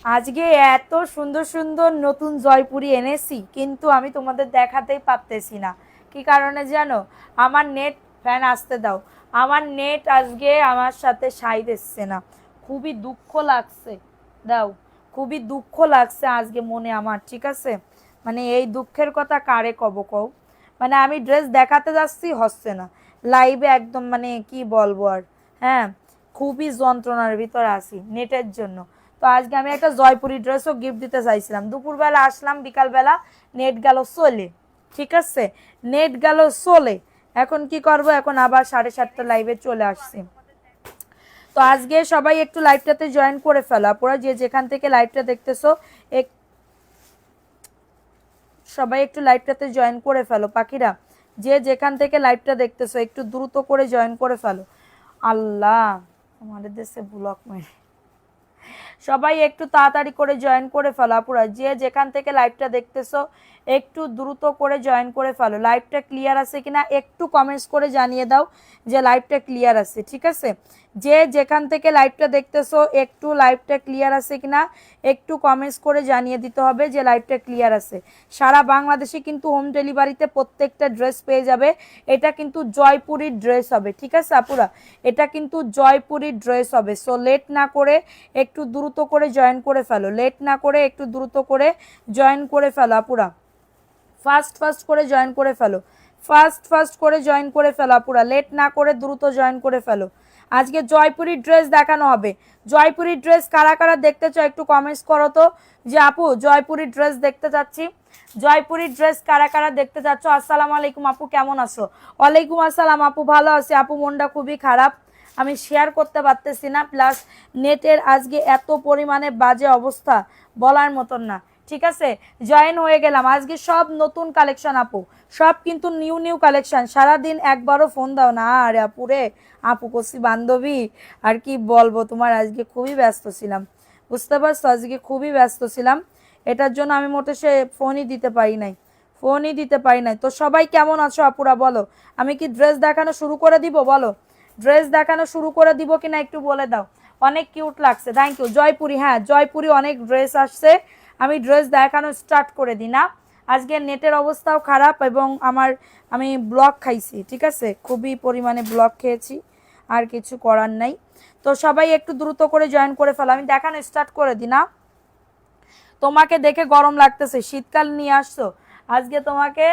আজকে এত সুন্দর সুন্দর নতুন জয়পুরি এনেছি, কিন্তু আমি তোমাদের দেখাতেই পারতেছি না। কি কারণে জানো? আমার নেট, ফ্যান আসতে দাও, আমার নেট আজকে আমার সাথে সাই দিচ্ছে না। খুবই দুঃখ লাগছে। দাও। খুবই দুঃখ লাগছে আজকে মনে আমার, ঠিক আছে? মানে এই দুঃখের কথা কারে কব কও। মানে আমি ড্রেস দেখাতে যাচ্ছি, হচ্ছে না লাইভে, একদম মানে কি বলবো আর। হ্যাঁ, খুবই যন্ত্রণার ভিতরে আছি নেটের জন্য। তো আজকে আমি একটা জয়পুরি ড্রেসও গিফট দিতে চাইছিলাম, দুপুরবেলা আসলাম, বিকালবেলা নেট গেল চলে। ঠিক আছে, নেট গেল চলে। এখন কি করব, এখন আবার 7:30 লাইভে চলে আসছি। তো আজকে সবাই একটু লাইভটাতে জয়েন করে ফেলো আপুরা, যে যেখান থেকে লাইভটা দেখতেছো। এক সবাই একটু লাইভটাতে জয়েন করে ফেলো পাখিরা, যে যেখান থেকে লাইভটা দেখতেছো একটু দ্রুত করে জয়েন করে ফেলো। আল্লাহ, আমাদের দেশে ব্লক মেরে, সবাই একটু তাড়াতাড়ি করে জয়েন করে ফেলো আপুরা, যে যেখান থেকে লাইভটা দেখতেছো একটু দ্রুত করে জয়েন করে ফেলো। লাইভটা ক্লিয়ার আছে কিনা একটু কমেন্টস করে জানিয়ে দাও যে লাইভটা ক্লিয়ার আছে, ঠিক আছে? যে যেখান থেকে লাইভটা দেখতেছো একটু লাইভটা ক্লিয়ার আছে কিনা একটু কমেন্টস করে জানিয়ে দিতে হবে যে লাইভটা ক্লিয়ার আছে। সারা বাংলাদেশে কিন্তু হোম ডেলিভারিতে প্রত্যেকটা ড্রেস পেয়ে যাবে। এটা কিন্তু জয়পুরীর ড্রেস হবে, ঠিক আছে আপুরা? এটা কিন্তু জয়পুরীর ড্রেস হবে। সো লেট না করে একটু দ্রুত করে জয়েন করে ফেলো, লেট না করে একটু দ্রুত করে জয়েন করে ফেলো আপুরা। ফাস্ট ফাস্ট করে জয়েন করে ফেলো, ফাস্ট ফাস্ট করে জয়েন করে ফেলো আপুরা, লেট না করে দ্রুত জয়েন করে ফেলো। আজকে জয়পুরি ড্রেস দেখানো হবে। জয়পুরি ড্রেস কারা কারা দেখতে চাও একটু কমেন্টস করো তো, যে আপু জয়পুরি ড্রেস দেখতে চাচ্ছি। জয়পুরি ড্রেস কারা কারা দেখতে চাচ্ছ? আসসালামু আলাইকুম আপু, কেমন আছো? ওয়ালাইকুম আসসালাম আপু, ভালো আছি আপু, মনটা খুবই খারাপ, আমি শেয়ার করতে পারতেছি না, প্লাস নেটের আজকে এত পরিমাণে বাজে অবস্থা বলার মতন না। ঠিক আছে, জয়েন হয়ে গেলাম। আজকে সব নতুন কালেকশন আপু, সব কিন্তু নিউ নিউ কালেকশন। সারাদিন একবারও ফোন দাও না। আরে আপু রে, আপু কষি বান্ধবী, আর কি বলবো তোমার, আজকে খুবই ব্যস্ত ছিলাম, বুঝতে পারছো? আজকে খুবই ব্যস্ত ছিলাম, এটার জন্য আমি মোটে সে ফোনই দিতে পারি নাই, ফোনই দিতে পারি নাই। তো সবাই কেমন আছো আপুরা বলো? আমি কি ড্রেস দেখানো শুরু করে দিব? বলো, ড্রেস দেখানো শুরু করে দিব কিনা একটু বলে দাও। অনেক কিউট লাগছে, থ্যাংক ইউ। জয়পুরি, হ্যাঁ জয়পুরি অনেক ড্রেস আসছে, আমি ড্রেস দেখানো স্টার্ট করে দিই না। আজকে নেটের অবস্থাও খারাপ এবং আমি ব্লক খাইছি, ঠিক আছে, খুবই পরিমাণে ব্লক খেয়েছি, আর কিছু করার নাই। তো সবাই একটু দ্রুত করে জয়েন করে ফেলো, আমি দেখানো স্টার্ট করে দিই না। তোমাকে দেখে গরম লাগতেছে, শীতকাল নিয়ে আসছো আজকে, তোমাকে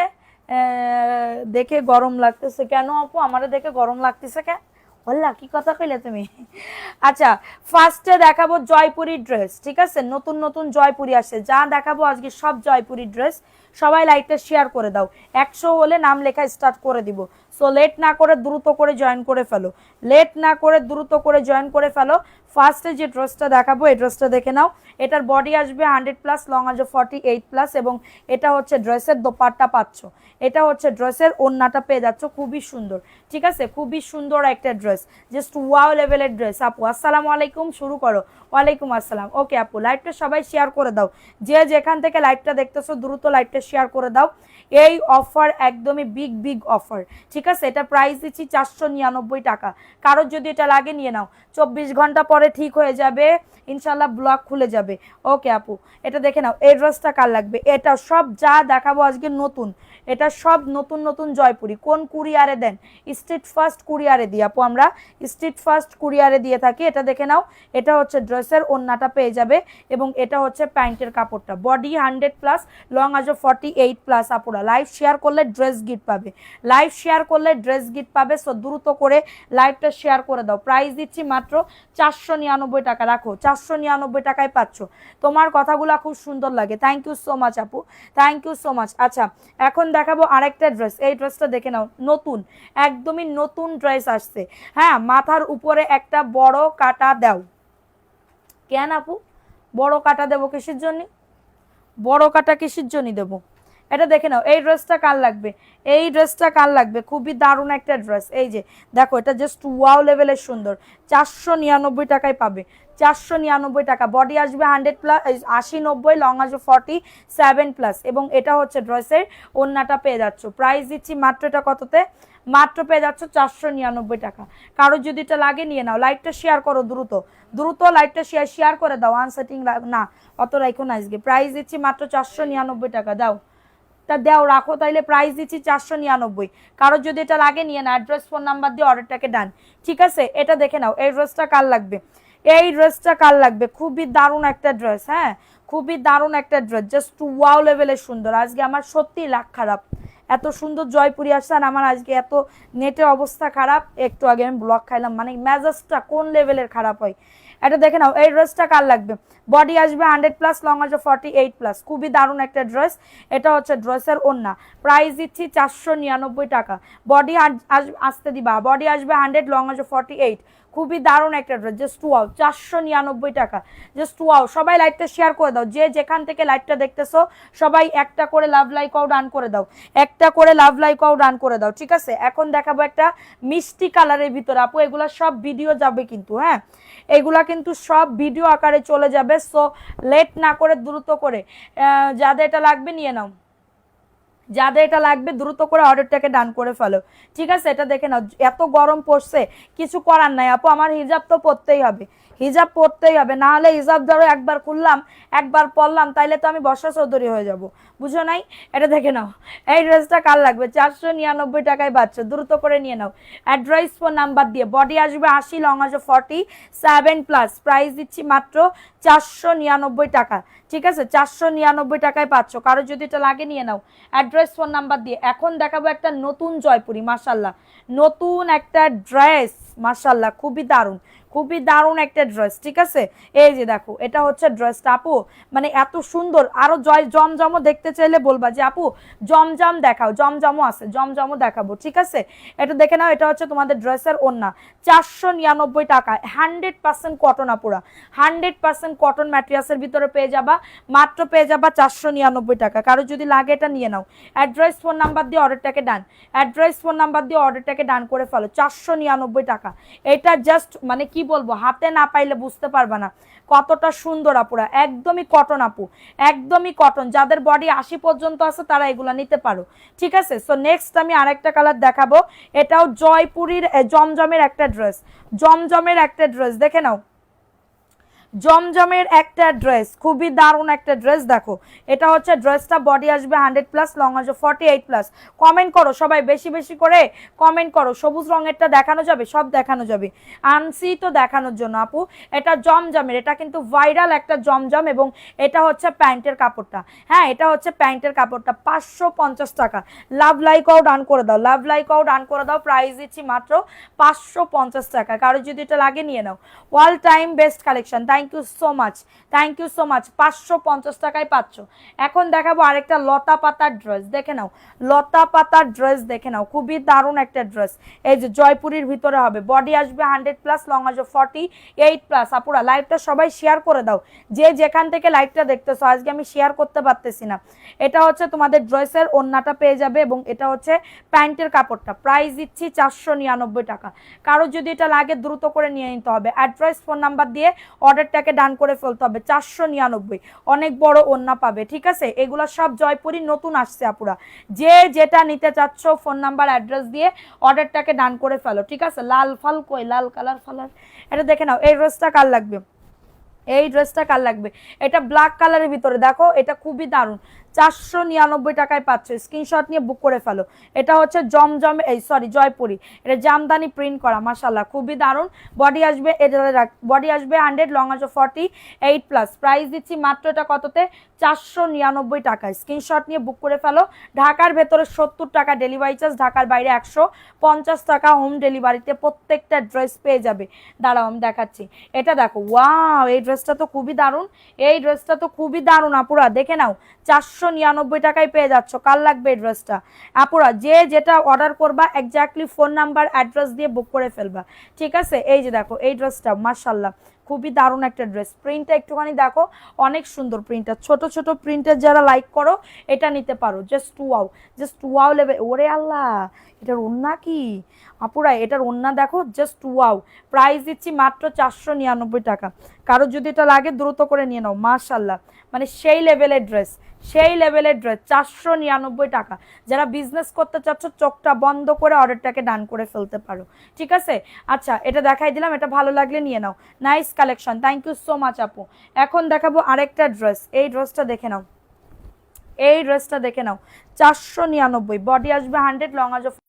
দেখে গরম লাগতেছে কেন আপু? আমাদের দেখে গরম লাগতেছে কেন? বললা কি কথা কইলে তুমি? আচ্ছা, ফার্স্টে দেখাবো জয়পুরি ড্রেস, ঠিক আছে? নতুন নতুন জয়পুরি আসছে, যা দেখাবো আজকে সব জয়পুরি ড্রেস। সবাই লাইকটা শেয়ার করে দাও, 100 হলে নাম লেখা স্টার্ট করে দিব। সো লেট না করে দ্রুত করে জয়েন করে ফেলো, লেট না করে দ্রুত করে জয়েন করে ফেলো। ফার্স্টে যে ড্রেসটা দেখাবো এই ড্রেসটা দেখে নাও। এটার বডি আসবে 100+, লং আসবে 48+, এবং এটা হচ্ছে ড্রেসের দোপাট্টা পাচ্ছ, এটা হচ্ছে ড্রেসের ওড়নাটা পেয়ে যাচ্ছ, খুবই সুন্দর, ঠিক আছে? খুবই সুন্দর একটা ড্রেস, জাস্ট ওয়াও লেভেলের ড্রেস। আপু আসসালামু আলাইকুম, শুরু করো। ওয়ালাইকুম আসসালাম। ওকে আপু, লাইভটা সবাই শেয়ার করে দাও, যে যেখান থেকে লাইভটা দেখতেছো দ্রুত লাইভটা শেয়ার করে দাও। এই অফার একদমই বিগ বিগ অফার, ঠিক আছে? এটা প্রাইস দিচ্ছি 499 টাকা। কারোর যদি এটা লাগে নিয়ে নাও, 24 ঘন্টা পরে ঠিক হয়ে যাবে ইনশাল্লাহ, ব্লক খুলে যাবে। ওকে আপু, এটা দেখে নাও, এই ড্রেসটা কার লাগবে? এটা সব যা দেখাবো আজকে নতুন, এটা সব নতুন নতুন জয়পুরি। কোন কুরিয়ারে দেন? স্ট্রিট ফার্স্ট কুরিয়ারে দিই আপু, আমরা স্ট্রিট ফার্স্ট কুরিয়ারে দিয়ে থাকি। এটা দেখে নাও, এটা হচ্ছে ড্রেসের ওড়নাটা পেয়ে যাবে, এবং এটা হচ্ছে প্যান্টের কাপড়টা। বডি 100+, লং আসবে 48+। আপুরা লাইভ শেয়ার করলে ড্রেস গিফট পাবে, লাইভ শেয়ার করলে ড্রেস গিফট পাবে। সো দ্রুত করে লাইভটা শেয়ার করে দাও। প্রাইস দিচ্ছি মাত্র 499 টাকা, রাখো 499 টাকায় পাচ্ছ। তোমার কথাগুলো খুব সুন্দর লাগে, থ্যাংক ইউ সো মাচ আপু, থ্যাংক ইউ সো মাচ। আচ্ছা, এখন দেখাবো আরেকটা ড্রেস, এই ড্রেসটা দেখে নাও, নতুন, একদমই নতুন ড্রেস আসছে। হ্যাঁ, মাথার উপরে একটা বড় কাটা দাও। কেন আপু বড় কাটা দেবো কিসের জন্য? বড় কাটা কিসের জন্য দেবো? এটা দেখে নাও, এই ড্রেসটা কার লাগবে, এই ড্রেসটা কার লাগবে, খুবই দারুণ একটা ড্রেস। এই যে দেখো, এটা জাস্ট ওয়াও লেভেলের সুন্দর, 499 টাকায় পাবে, 499 টাকা। বডি আসবে 100+, 80-90, লং আসবে 47+, এবং এটা হচ্ছে ড্রেসের ওড়নাটা পেয়ে যাচ্ছ। প্রাইস দিচ্ছি মাত্র, এটা কততে, মাত্র পেয়ে যাচ্ছ 499 টাকা। কারো যদি এটা লাগে নিয়ে নাও। লাইভটা শেয়ার করো দ্রুত, দ্রুত লাইভটা শেয়ার করে দাও। আনসেটিং না, অত রাখো না আজকে। প্রাইস দিচ্ছি মাত্র 499 টাকা, দাও তা দাও, রাখো তাইলে। প্রাইস দিচ্ছি 499। কারো যদি এটা লাগে নিয়ে না, অ্যাড্রেস ফোন নাম্বার দিয়ে অর্ডারটাকে ডান। ঠিক আছে, এটা দেখে নাও, এই ড্রেসটা কার লাগবে, এই ড্রেসটা কার লাগবে, খুবই দারুণ একটা ড্রেস। হ্যাঁ, খুবই দারুণ একটা ড্রেস, জাস্ট ওয়াও লেভেলের সুন্দর। আজকে আমার সত্যি লাখ খারাপ, এত সুন্দর জয়পুরি আসছে, আর আমার আজকে এত নেটের অবস্থা খারাপ। একটু আগে আমি ব্লক খাইলাম, মানে মেজাজটা কোন লেভেলের খারাপ হয়। এটা দেখে নাও, এই ড্রেসটা কার লাগবে, বডি আসবে 100+, লং আসবে 48+, খুবই দারুণ একটা ড্রেস। এটা হচ্ছে ড্রেসের ওড়না। প্রাইস দিচ্ছি 499 টাকা। বডি আসতে দিবা, বডি আসবে 100, লং আসবে 48, খুবই দারুণ একটা ড্রেস, জাস্ট ওয়াও, 499 টাকা, জাস্ট ওয়াও। সবাই লাইভটা শেয়ার করে দাও, যে যেখান থেকে লাইভটা দেখতেছো সবাই একটা করে লাভ লাইক আও ডান করে দাও, একটা করে লাভ লাইক আও ডান করে দাও। ঠিক আছে, এখন দেখাবো একটা মিষ্টি কালারের ভিতরে। আপু এগুলা সব ভিডিও যাবে কিন্তু, হ্যাঁ এগুলা কিন্তু সব ভিডিও আকারে চলে যাবে। সো লেট না করে দ্রুত করে যাদের এটা লাগবে নিয়ে নাও, যাদের এটা লাগবে দ্রুত করে অর্ডারটাকে ডান করে ফেলো। ঠিক আছে, এটা দেখে নাও, এত গরম পড়ছে, কিছু করার নাই আপু, আমার হিজাব তো পরতেই হবে, হিজাব পরতেই হবে, না হলে হিজাব ধরো একবার খুললাম একবার পরলাম তাইলে তো আমি বর্ষা চৌধুরী হয়ে যাব, বুঝো নাই। এটা দেখে নাও, এই ড্রেসটা কার লাগবে, 499 টাকায় পাচ্ছ, দ্রুত করে নিয়ে নাও। অ্যাড্রেস ফোন নাম্বার দিয়ে। বডি আসবে 80, লং আসবে 47+, প্রাইস দিচ্ছি মাত্র 499 টাকা। ঠিক আছে, 499 টাকায় পাচ্ছ। কারো যদি এটা লাগে নিয়ে নাও, অ্যাড্রেস ফোন নাম্বার দিয়ে। এখন দেখাবো একটা নতুন জয়পুরি, মাশাল্লাহ, নতুন একটা ড্রেস, মাশাল্লাহ, খুবই দারুণ, খুবই দারুণ একটা ড্রেস। ঠিক আছে, এই যে দেখো, এটা হচ্ছে ড্রেসটা। আপু মানে এত সুন্দর, আরো জমজমও দেখতে চাইলে বলবা যে আপু জমজম দেখাও, জমজমও আছে, জমজমও দেখাবো। ঠিক আছে, এটা দেখে নাও, এটা হচ্ছে তোমাদের ড্রেসের ওড়না, 499 টাকা, 100% কটন আপুরা, 100% কটন ম্যাটেরিয়ালসের ভিতরে পেয়ে যাবা, মাত্র পেয়ে যাবা 499 টাকা। কারো যদি লাগে এটা নিয়ে নাও। অ্যাড্রেস ফোন নাম্বার দিয়ে অর্ডারটাকে ডান, অ্যাড্রেস ফোন নাম্বার দিয়ে অর্ডারটাকে ডান করে ফেলো, 499 টাকা। এটা জাস্ট মানে কি বলবো, হাতে না পাইলে বুঝতে পারবা না কতটা সুন্দর আপুরা, একদমই কটন আপু, একদমই কটন। যাদের বডি 80 পর্যন্ত আছে তারা এগুলা নিতে পারো। ঠিক আছে, সো নেক্সট আমি আরেকটা কালার দেখাবো, এটাও জয়পুরীর জমজমের একটা ড্রেস, জমজমের একটা ড্রেস, দেখে নাও, জমজমের একটা ড্রেস, খুবই দারুণ একটা ড্রেস। দেখো, এটা হচ্ছে ড্রেসটা, বডি আসবে 100+, লং আসবে 48+। কমেন্ট করো সবাই, বেশি বেশি করে কমেন্ট করো। সবুজ রঙেরটা দেখানো যাবে, সব দেখানো যাবে, আনসি তো দেখানোর জন্য আপু। এটা জমজমের, এটা কিন্তু ভাইরাল একটা জমজম, এবং এটা হচ্ছে প্যান্টের কাপড়টা। হ্যাঁ, এটা হচ্ছে প্যান্টের কাপড়টা, 550 টাকা। লাভ লাইকও ডান করে দাও, লাভ লাইকও ডান করে দাও। প্রাইস দিচ্ছি মাত্র 550 টাকা। কারো যদি এটা লাগে নিয়ে নাও। All time best collection, thank you so much, thank you so much. 550 টাকায় পাচ্ছ। এখন দেখাবো আরেকটা লতা পাতার ড্রেস, দেখে নাও, লতা পাতার ড্রেস দেখে নাও, খুবই দারুণ একটা ড্রেস। এই যে জয়পুরীর ভিতরে হবে, বডি আসবে 100+, লং আসবে 48+। আপুরা লাইভটা সবাই শেয়ার করে দাও, যে যেখান থেকে লাইভটা দেখতেছো। আজকে আমি শেয়ার করতে পারতেছি না। এটা হচ্ছে তোমাদের ড্রেসের ওড়নাটা পেয়ে যাবে, এবং এটা হচ্ছে প্যান্টের কাপড়টা। প্রাইস দিচ্ছি 499 টাকা। কারো যদি এটা লাগে দ্রুত করে নিয়ে নিতে হবে। অ্যাড্রেস ফোন নাম্বার দিয়ে অর্ডারটাকে ডান করে ফেলতে হবে। 499, অনেক বড় ওড়না পাবে। ঠিক আছে, এগুলো সব জয়পুরি নতুন আসছে আপুরা। যে যেটা নিতে চাচ্ছ ফোন নাম্বার অ্যাড্রেস দিয়ে অর্ডারটাকে ডান করে ফেলো। ঠিক আছে, লাল ফাল কই, লাল কালার ফালার, এটা দেখে নাও। এই ড্রেসটা কার লাগবে, এই ড্রেসটা কার লাগবে, এটা ব্ল্যাক কালারের ভিতরে, দেখো এটা খুবই দারুণ, 499 টাকায় পাচ্ছ। স্ক্রিনশট নিয়ে বুক করে ফেলো। এটা হচ্ছে জমজম, এই সরি জয়পুরি, এটা জামদানি প্রিন্ট করা, মাশাআল্লাহ, খুবই দারুণ। বডি আসবে, বডি আসবে 100, লং আসবে 48+। প্রাইস দিচ্ছি মাত্র এটা কততে, 499 টাকায়। স্ক্রিনশট নিয়ে বুক করে ফেলো। ঢাকার ভেতরে 70 টাকা ডেলিভারি চার্জ, ঢাকার বাইরে 150 টাকা হোম ডেলিভারিতে প্রত্যেকটা ড্রেস পেয়ে যাবে। দাঁড়াও আমি দেখাচ্ছি, এটা দেখো, ওয়াও, এই ড্রেসটা তো খুবই দারুণ, এই ড্রেসটা তো খুবই দারুণ আপুরা, দেখে নাও, 499 টাকায় পেয়ে যাচ্ছ। কার লাগবে এই ড্রেসটা আপুরা, যে যেটা অর্ডার করবা এক্স্যাক্টলি ফোন নাম্বার অ্যাড্রেস দিয়ে বুক করে ফেলবা। ঠিক আছে, এই যে দেখো, এই ড্রেসটা মাশাআল্লাহ খুবই দারুণ একটা ড্রেস। প্রিন্টটা একটুখানি দেখো, অনেক সুন্দর প্রিন্টটা, ছোট ছোট প্রিন্টের যারা লাইক করো এটা নিতে পারো। Just wow level. ওরে আল্লাহ, এটার ওন্না কি আপুরা, এটার ওন্না দেখো, জাস্ট ওয়াও। প্রাইস দিচ্ছি মাত্র 499 টাকা। কারো যদি এটা লাগে দ্রুত করে নিয়ে নাও। মাশাল্লাহ, মানে সেই লেভেলের ড্রেস, সেই লেভেলের ড্রেস, 499 টাকা। যারা বিজনেস করতে চাচ্ছ চোখটা বন্ধ করে অর্ডারটাকে ডান করে ফেলতে পারো, ঠিক আছে। আচ্ছা, এটা দেখাই দিলাম, এটা ভালো লাগলে নিয়ে নাও। Nice collection, thank you so much আপু। এখন দেখাবো আরেকটা ড্রেস। এই ড্রেসটা দেখে নাও, এই ড্রেসটা দেখে নাও, 499। বডি আসবে 100, লং আসবে।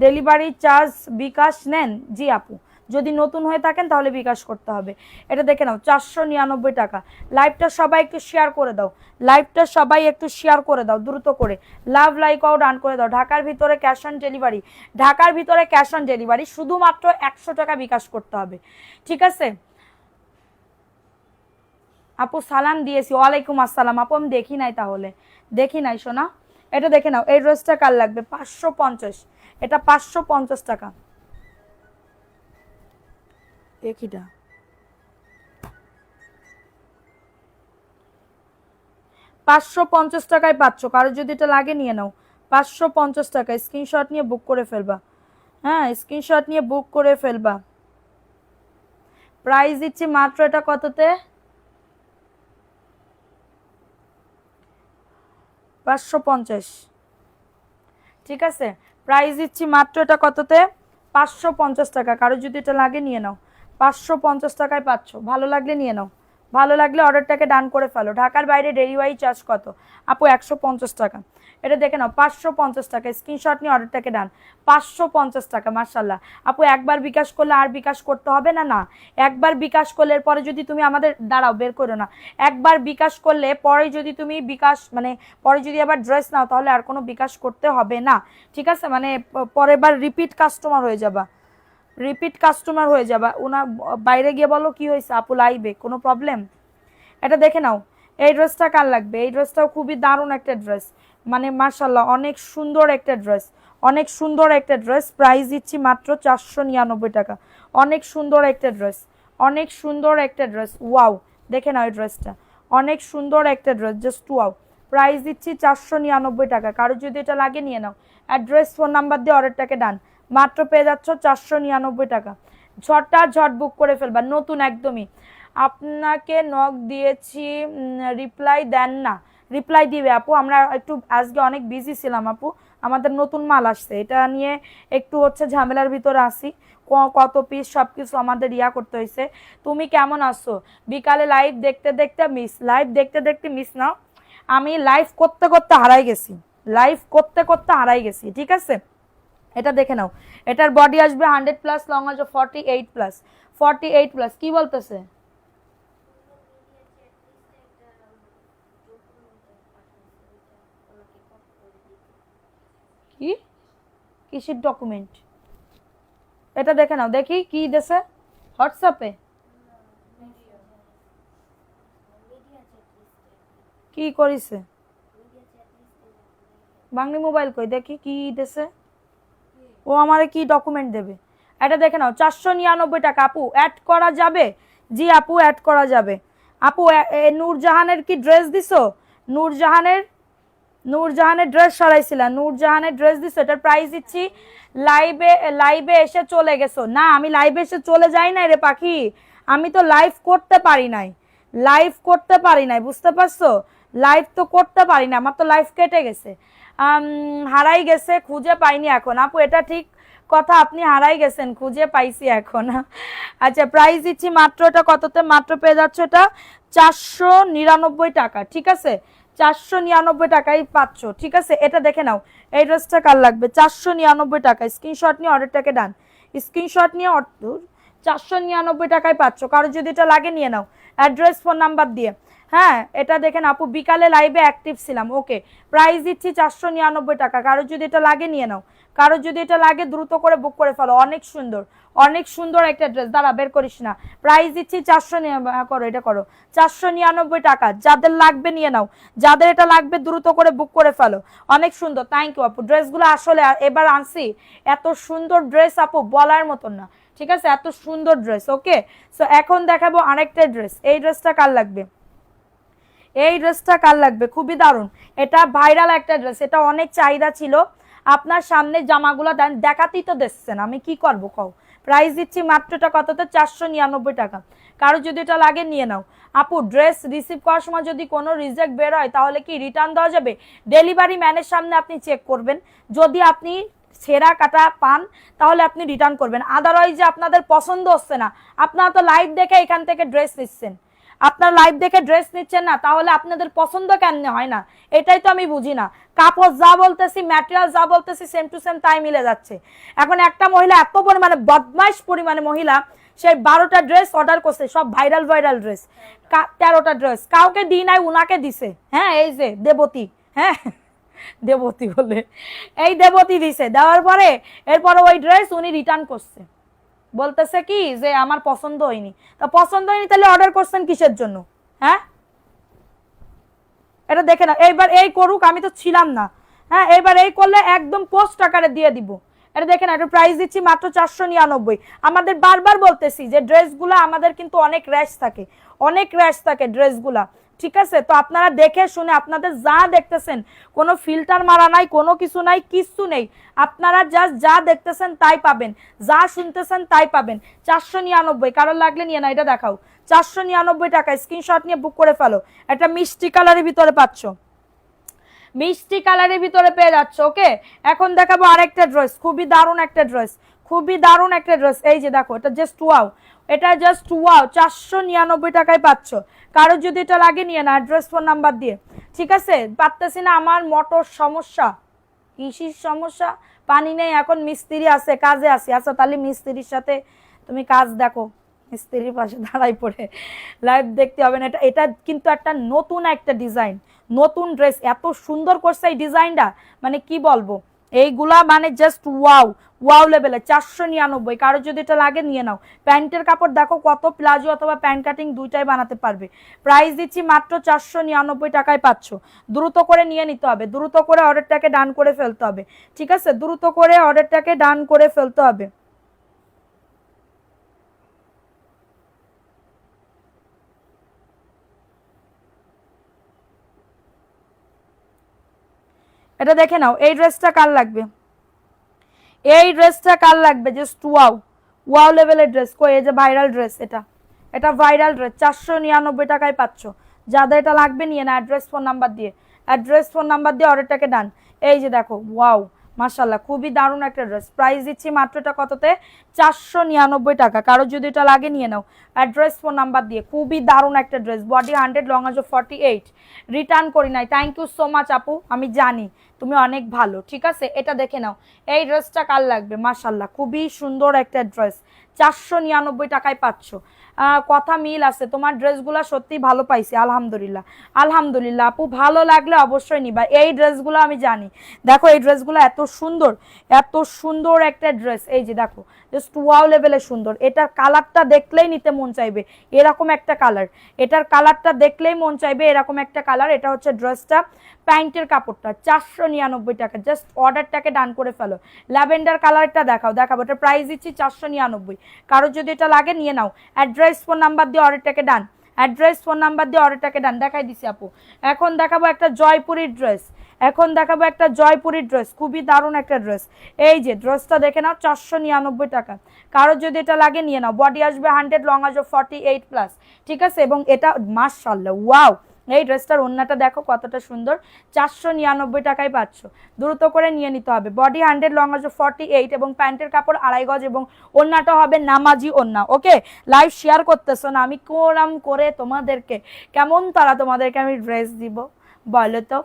ডেলিভারি চার্জ বিকাশ নেন? জি আপু, যদি নতুন হয়ে থাকেন তাহলে বিকাশ করতে হবে। এটা দেখে নাও, 499 টাকা। লাইভটা সবাই একটু শেয়ার করে দাও, লাইভটা সবাই একটু শেয়ার করে দাও দ্রুত করে। লাভ লাইক আউট ডান করে দাও। ঢাকার ভিতরে ক্যাশ অন ডেলিভারি, ঢাকার ভিতরে ক্যাশ অন ডেলিভারি, শুধুমাত্র 100 টাকা বিকাশ করতে হবে, ঠিক আছে। আপু সালাম দিয়েছি। ওয়ালাইকুম আসসালাম আপু, আমি দেখি নাই, তাহলে দেখি নাই সোনা। এটা দেখে নাও, এই ড্রেসটা কার লাগবে? 550, এটা 550 টাকা। দেখিটা 550 টাকায় পাচ্ছ। কারো যদি এটা লাগে নিয়ে নাও, 550 টাকা। স্ক্রিনশট নিয়ে বুক করে ফেলবা, হ্যাঁ স্ক্রিনশট নিয়ে বুক করে ফেলবা। প্রাইস দিচ্ছি মাত্র, এটা কততে? 550, ঠিক আছে। প্রাইস দিচ্ছি মাত্র, এটা কততে? 550 টাকা। কারো যদি এটা লাগে নিয়ে নাও, 550 টাকায় পাচ্ছ। ভালো লাগলে নিয়ে নাও, ভালো লাগলে অর্ডারটাকে ডান করে ফেলো। ঢাকার বাইরে ডেলিভারি চার্জ কত আপু? 150 টাকা। এটা দেখে নাও, 550 টাকা। স্ক্রিনশট নিয়ে অর্ডারটাকে ডান। 550 টাকা, মার্শাল্লাহ আপু। একবার বিকাশ করলে আর বিকাশ করতে হবে না? না, একবার বিকাশ করলে পরে যদি তুমি আমাদের, দাঁড়াও বের করো না, একবার বিকাশ করলে পরে যদি তুমি বিকাশ মানে পরে যদি আবার ড্রেস নাও তাহলে আর কোনো বিকাশ করতে হবে না, ঠিক আছে। মানে পরের বার রিপিট কাস্টমার হয়ে যাবা, রিপিট কাস্টমার হয়ে যাবা। ওনা বাইরে গিয়ে বলো কি হয়েছে আপু লাইভে, কোনো প্রবলেম? এটা দেখে নাও, এই ড্রেসটা কার লাগবে? এই ড্রেসটাও খুবই দারুণ একটা ড্রেস, মানে মাশাল্লাহ অনেক সুন্দর একটা ড্রেস, অনেক সুন্দর একটা ড্রেস। প্রাইস দিচ্ছি মাত্র 499 টাকা। অনেক সুন্দর একটা ড্রেস, অনেক সুন্দর একটা ড্রেস। ওয়াও, দেখে নাও এই ড্রেসটা, অনেক সুন্দর একটা ড্রেস, জাস্ট ওয়াও। প্রাইস দিচ্ছি 499 টাকা। কারো যদি এটা লাগে নিয়ে নাও। অ্যাড্রেস ফোন নাম্বার দিয়ে অর্ডারটাকে ডান। মাত্র পেয়ে যাচ্ছ 499 টাকা। ঝট বুক করে ফেলবা, নতুন একদমই। আপনাকে নক দিয়েছি, রিপ্লাই দেন না। রিপ্লাই দিবে আপু, আমরা একটু আজকে অনেক বিজি ছিলাম আপু, আমাদের নতুন মাল আসছে, এটা নিয়ে একটু হচ্ছে ঝামেলার ভিতরে আসি। কত পিস সব কিছু আমাদের ইয়া করতে হয়েছে। তুমি কেমন আছো? বিকালে লাইভ দেখতে দেখতে মিস, লাইভ দেখতে দেখতে মিস নাও। আমি লাইভ করতে করতে হারাই গেছি, লাইভ করতে করতে হারাই গেছি, ঠিক আছে। এটা দেখে নাও, এটার বডি আসবে 100+, লং আসবে 48+, 48+। কি বলতেছে? কি কিসের ডকুমেন্ট? এটা দেখে নাও, দেখি কি দেশে হোয়াটসঅ্যাপে কি করিছে। বাংলি মোবাইল কই দেখি কি দেশে, ও আমারে কি ডকুমেন্ট দেবে। এটা দেখে নাও, 499 টাকা। আপু অ্যাড করা যাবে? জি আপু, অ্যাড করা যাবে। আপু নূরজাহানের কি ড্রেস দিছো? নূরজাহানের, নূরজাহানের ড্রেস সরাইছিলাম, নূরজাহানের ড্রেস দিছো, এটার প্রাইস দিচ্ছি। লাইভে লাইভে এসে চলে গেছো? না, আমি লাইভে এসে চলে যাই নাই রে পাখি, আমি তো লাইভ করতে পারি নাই, লাইভ করতে পারি নাই, বুঝতে পারছো? লাইভ তো করতে পারি না, আমার তো লাইভ কেটে গেছে, হারাই গেছে, খুঁজে পাইনি এখন। আপু এটা ঠিক কথা, আপনি হারাই গেছেন, খুঁজে পাইছি এখন। আচ্ছা, প্রাইস দিচ্ছি মাত্র, এটা কততে? মাত্র পেয়ে যাচ্ছে এটা 499 টাকা, ঠিক আছে। 499 টাকায় পাচ্ছ, ঠিক আছে। এটা দেখে নাও, এই ড্রেসটা কার লাগবে? 499 টাকা। স্ক্রিনশট নিয়ে অর্ডারটাকে ডান, স্ক্রিনশট নিয়ে 499 টাকায় পাচ্ছ। কারো যদি এটা লাগে নিয়ে নাও, অ্যাড্রেস ফোন নাম্বার দিয়ে। হ্যাঁ, এটা দেখেন আপু, বিকালে লাইভে অ্যাক্টিভ ছিলাম, ওকে। প্রাইস দিচ্ছি 499 টাকা। কারো যদি এটা লাগে নিয়ে নাও, কারো যদি এটা লাগে দ্রুত করে বুক করে ফেলো। অনেক সুন্দর, অনেক সুন্দর একটা ড্রেস, দাঁড়া বের করিস না। প্রাইস দিচ্ছি 499, করো এটা করো, 499 টাকা। যাদের লাগবে নিয়ে নাও, যাদের এটা লাগবে দ্রুত করে বুক করে ফেলো। অনেক সুন্দর, থ্যাংক ইউ আপু। ড্রেসগুলো আসলে এবার আনছি, এত সুন্দর ড্রেস আপু বলার মতন না, ঠিক আছে, এত সুন্দর ড্রেস। ওকে, সো এখন দেখাবো আরেকটা ড্রেস। এই ড্রেসটা কার লাগবে? এই ড্রেসটা কার লাগবে? খুবই দারুণ, এটা ভাইরাল একটা ড্রেস, এটা অনেক চাহিদা ছিল। আপনার সামনে জামাগুলো দেখাতেই তো দেখছেন, আমি কি করব কও। প্রাইস দিচ্ছি মাত্রটা কততে? 499 টাকা। কারো যদি এটা লাগে নিয়ে নাও। আপু ড্রেস রিসিভ করার সময় যদি কোনো রিজেক্ট বের হয় তাহলে কি রিটার্ন দেওয়া যাবে? ডেলিভারি ম্যানের সামনে আপনি চেক করবেন, যদি আপনি ছেঁড়া কাটা পান তাহলে আপনি রিটার্ন করবেন, আদারওয়াইজ যে আপনাদের পছন্দ হচ্ছে না, আপনারা তো লাইভ দেখে এখান থেকে ড্রেস নিচ্ছেন, আপনার লাইভ দেখে ড্রেস নিচ্ছেন না, তাহলে আপনাদের পছন্দ কেন হয় না? এটাই তো আমি বুঝি না। কাপড় যা বলতেছি, ম্যাটেরিয়াল যা বলতেছি, সেম টু সেম তাই মিলে যাচ্ছে। এখন একটা মহিলা এত পরিমাণে বদমাইশ পরিমাণে মহিলা, সে 12টা ড্রেস অর্ডার করছে, সব ভাইরাল ভাইরাল ড্রেস, 13টা ড্রেস কাউকে দিই নাই, উনাকে দিছে। হ্যাঁ, এই যে দেবতী, হ্যাঁ দেবতী বলে, এই দেবতী দিছে, দেওয়ার পরে এরপরে ওই ড্রেস উনি রিটার্ন করছে, বলতেছে কি যে আমার পছন্দ হয়নি। তা পছন্দ হয়নি তাহলে অর্ডার করছেন কিসের জন্য? হ্যাঁ, এটা দেখে না, এইবার এই করুক, আমি তো ছিলাম না। হ্যাঁ, এইবার এই করলে একদম পোস্ট আকারে দিয়ে দিব। এটা দেখে না, এটা প্রাইস দিচ্ছি মাত্র 499। আমাদের বারবার বলতেছি যে ড্রেসগুলো আমাদের কিন্তু অনেক র্যাশ থাকে, অনেক র্যাশ থাকে ড্রেসগুলা, ঠিক আছে? তো আপনারা দেখে শুনে, আপনাদের যা দেখতেছেন কোনো ফিল্টার মারা নাই, কোনো কিছু নাই, কিচ্ছু নেই, আপনারা জাস্ট যা দেখতেছেন তাই পাবেন, যা শুনতেছেন তাই পাবেন। 499, কারোর লাগলে নিয়ে না, এটা দেখাও। 499 টাকা, স্ক্রিনশট নিয়ে বুক করে ফেলো। একটা মিষ্টি কালারের ভিতরে পাচ্ছ, মিষ্টি কালারের ভিতরে পেয়ে যাচ্ছ। ওকে, এখন দেখাবো আরেকটা ড্রেস, খুবই দারুণ একটা ড্রেস, খুবই দারুণ একটা ড্রেস। এই যে দেখো, এটা জাস্ট ওয়াও, এটা জাস্ট ওয়াও, 499 টাকায় পাচ্ছ। কারো যদি এটা লাগে নিয়ে না, অ্যাড্রেস ফোন নাম্বার দিয়ে, ঠিক আছে? পারতেছি না, আমার মোটর সমস্যা, কৃষির সমস্যা, পানি নেই, এখন মিস্ত্রি আছে, কাজে আছি। আচ্ছা, তাহলে মিস্ত্রির সাথে তুমি কাজ দেখো, মিস্ত্রির পাশে দাঁড়াই পড়ে লাইভ দেখতে হবে না। এটা এটা কিন্তু একটা নতুন একটা ডিজাইন, নতুন ড্রেস, এত সুন্দর করছে এই ডিজাইনটা, মানে কি বলবো, এইগুলা মানে জাস্ট ওয়াও, ওয়াও লেভেলে। 499, কারো যদি এটা লাগে নিয়ে নাও। প্যান্টের কাপড় দেখো কত, প্লাজো অথবা প্যান্ট কাটিং দুইটাই বানাতে পারবে। প্রাইস দিচ্ছি মাত্র 499 টাকায় পাচ্ছ। দ্রুত করে নিয়ে নিতে হবে, দ্রুত করে অর্ডারটাকে ডান করে ফেলতে হবে, ঠিক আছে? দ্রুত করে অর্ডারটাকে ডান করে ফেলতে হবে। এটা দেখে নাও, এই ড্রেসটা কার লাগবে? এই ড্রেসটা কার লাগবে? জাস্ট ওয়াও, ওয়াও লেভেলের ড্রেস। কই, এই যে ভাইরাল ড্রেস, এটা এটা ভাইরাল ড্রেস, 499 টাকায় পাচ্ছ। যাদের এটা লাগবে নিয়ে না, অ্যাড্রেস ফোন নাম্বার দিয়ে, অ্যাড্রেস ফোন নাম্বার দিয়ে অর্ডারটাকে ডান। এই যে দেখো, ওয়াও, মাশাল্লাহ, খুবই দারুণ একটা ড্রেস। প্রাইস দিচ্ছি মাত্রটা কততে? 499 টাকা। কারো যদি এটা লাগে নিয়ে নাও, অ্যাড্রেস ফোন নাম্বার দিয়ে। খুবই দারুণ একটা ড্রেস, বডি 100, লং আজ 48, রিটার্ন করি নাই। থ্যাংক ইউ সো মাচ আপু, আমি জানি তুমি অনেক ভালো, ঠিক আছে? এটা দেখে নাও, এই ড্রেসটা কার লাগবে? মাশাল্লাহ, খুবই সুন্দর একটা ড্রেস, 499 টাকায় পাচ্ছ। কথা মিল আছে, তোমার ড্রেসগুলো সত্যি ভালো পাইছি, আলহামদুলিল্লাহ। আলহামদুলিল্লাহ আপু, ভালো লাগলে অবশ্যই নিবা। এই ড্রেসগুলো আমি জানি, দেখো এই ড্রেসগুলো এত সুন্দর, এত সুন্দর একটা ড্রেস। এই যে দেখো, জাস্ট ওয়াও লেভেলে সুন্দর। এটার কালারটা দেখলেই নিতে মন চাইবে, এরকম একটা কালার। এটার কালারটা দেখলেই মন চাইবে, এরকম একটা কালার। এটা হচ্ছে ড্রেসটা, প্যান্টের কাপড়টা 499 টাকা। জাস্ট অর্ডারটাকে ডান করে ফেলো। ল্যাভেন্ডার কালারটা দেখাও, দেখাবো। এটা প্রাইস দিচ্ছি 499। কারো যদি এটা লাগে নিয়ে নাও, অ্যাড্রেস ফোন নাম্বার দিয়ে অর্ডারটাকে ডান, অ্যাড্রেস ফোন নাম্বার দিয়ে অর্ডারটাকে ডান। দেখাই দিছি আপু। এখন দেখাবো একটা জয়পুরীর ড্রেস, এখন দেখাবো একটা জয়পুরীর ড্রেস, খুবই দারুণ একটা ড্রেস। এই যে ড্রেসটা দেখে নাও, 499 টাকা। কারো যদি এটা লাগে নিয়ে নাও। বডি আসবে 100, লং আসবে 48+, ঠিক আছে? এবং এটা মাশাআল্লাহ ওয়াও, এই ড্রেসটার ওন্নাটা দেখো কতটা সুন্দর, 499 টাকায় পাচ্ছ। দ্রুত করে নিয়ে নিতে হবে। বডি 100, লং আসবে 48, এবং প্যান্টের কাপড় 2.5 গজ, এবং ওন্নাটা হবে নামাজি ওন্না। ওকে, লাইভ শেয়ার করতেছো না, আমি কোরাম করে তোমাদেরকে, কেমন তারা তোমাদেরকে আমি ড্রেস দিব বলো তো,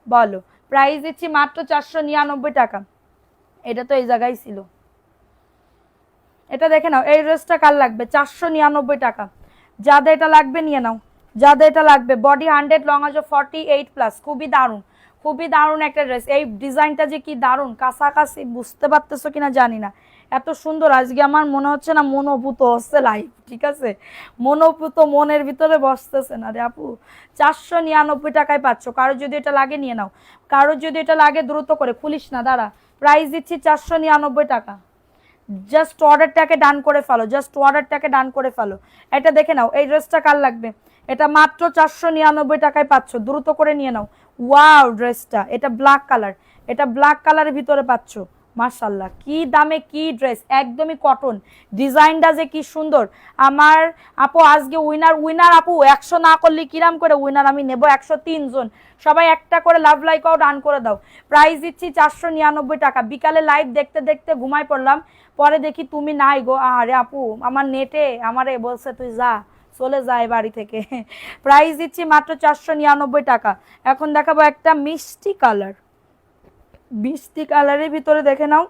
বলো। প্রাইস দিচ্ছি মাত্র 499 টাকা। এটা তো এই জায়গায় ছিল, এটা দেখে নাও। এই ড্রেসটা কার লাগবে? 499 টাকা। যাদের এটা লাগবে নিয়ে নাও, যাদের এটা লাগবে। বডি 100, লং আসবে 48+, খুবই দারুণ, খুবই দারুণ একটা ড্রেস। এই ডিজাইনটা যে কি দারুণ, কাছাকাছি বুঝতে পারতেছো কিনা জানি না, এত সুন্দর। আজকে আমার মনে হচ্ছে না, মনোভূত হচ্ছে লাইভ, ঠিক আছে? মনোভূত, মনের ভিতরে বসতেছে না রে আপু। 499 টাকায় পাচ্ছ। কারো যদি এটা লাগে নিয়ে নাও, কারো যদি এটা লাগে দ্রুত করে, খুলিস না, দাঁড়া। প্রাইস দিচ্ছি 499 টাকা। জাস্ট অর্ডারটাকে ডান করে ফেলো, জাস্ট অর্ডারটাকে ডান করে ফেলো। এটা দেখে নাও, এই ড্রেসটা কার লাগবে? এটা মাত্র 499 টাকায় পাচ্ছ, দ্রুত করে নিয়ে নাও। ওয়াও ড্রেসটা, এটা ব্ল্যাক কালার, এটা ব্ল্যাক কালারের ভিতরে পাচ্ছ। মাশাল্লাহ, কি দামে কি ড্রেস, একদমই কটন, ডিজাইনটা যে কি সুন্দর। আমার আপু আজকে উইনার উইনার আপু 100 না করলে কিরাম করে উইনার আমি নেব 103 জন। সবাই একটা করে লাভ লাইক আউট ডান করে দাও। প্রাইস দিচ্ছি 499 টাকা। বিকালে লাইভ দেখতে দেখতে ঘুমাই পড়লাম, পরে দেখি তুমি নাই গো। আরে আপু আমার নেটে আমারে বলছে তুই যা, চলে যায় বাড়ি থেকে। প্রাইস দিচ্ছি মাত্র 499 টাকা। এখন দেখাবো একটা মিষ্টি কালার, মিষ্টি কালারের ভিতরে দেখে নাও,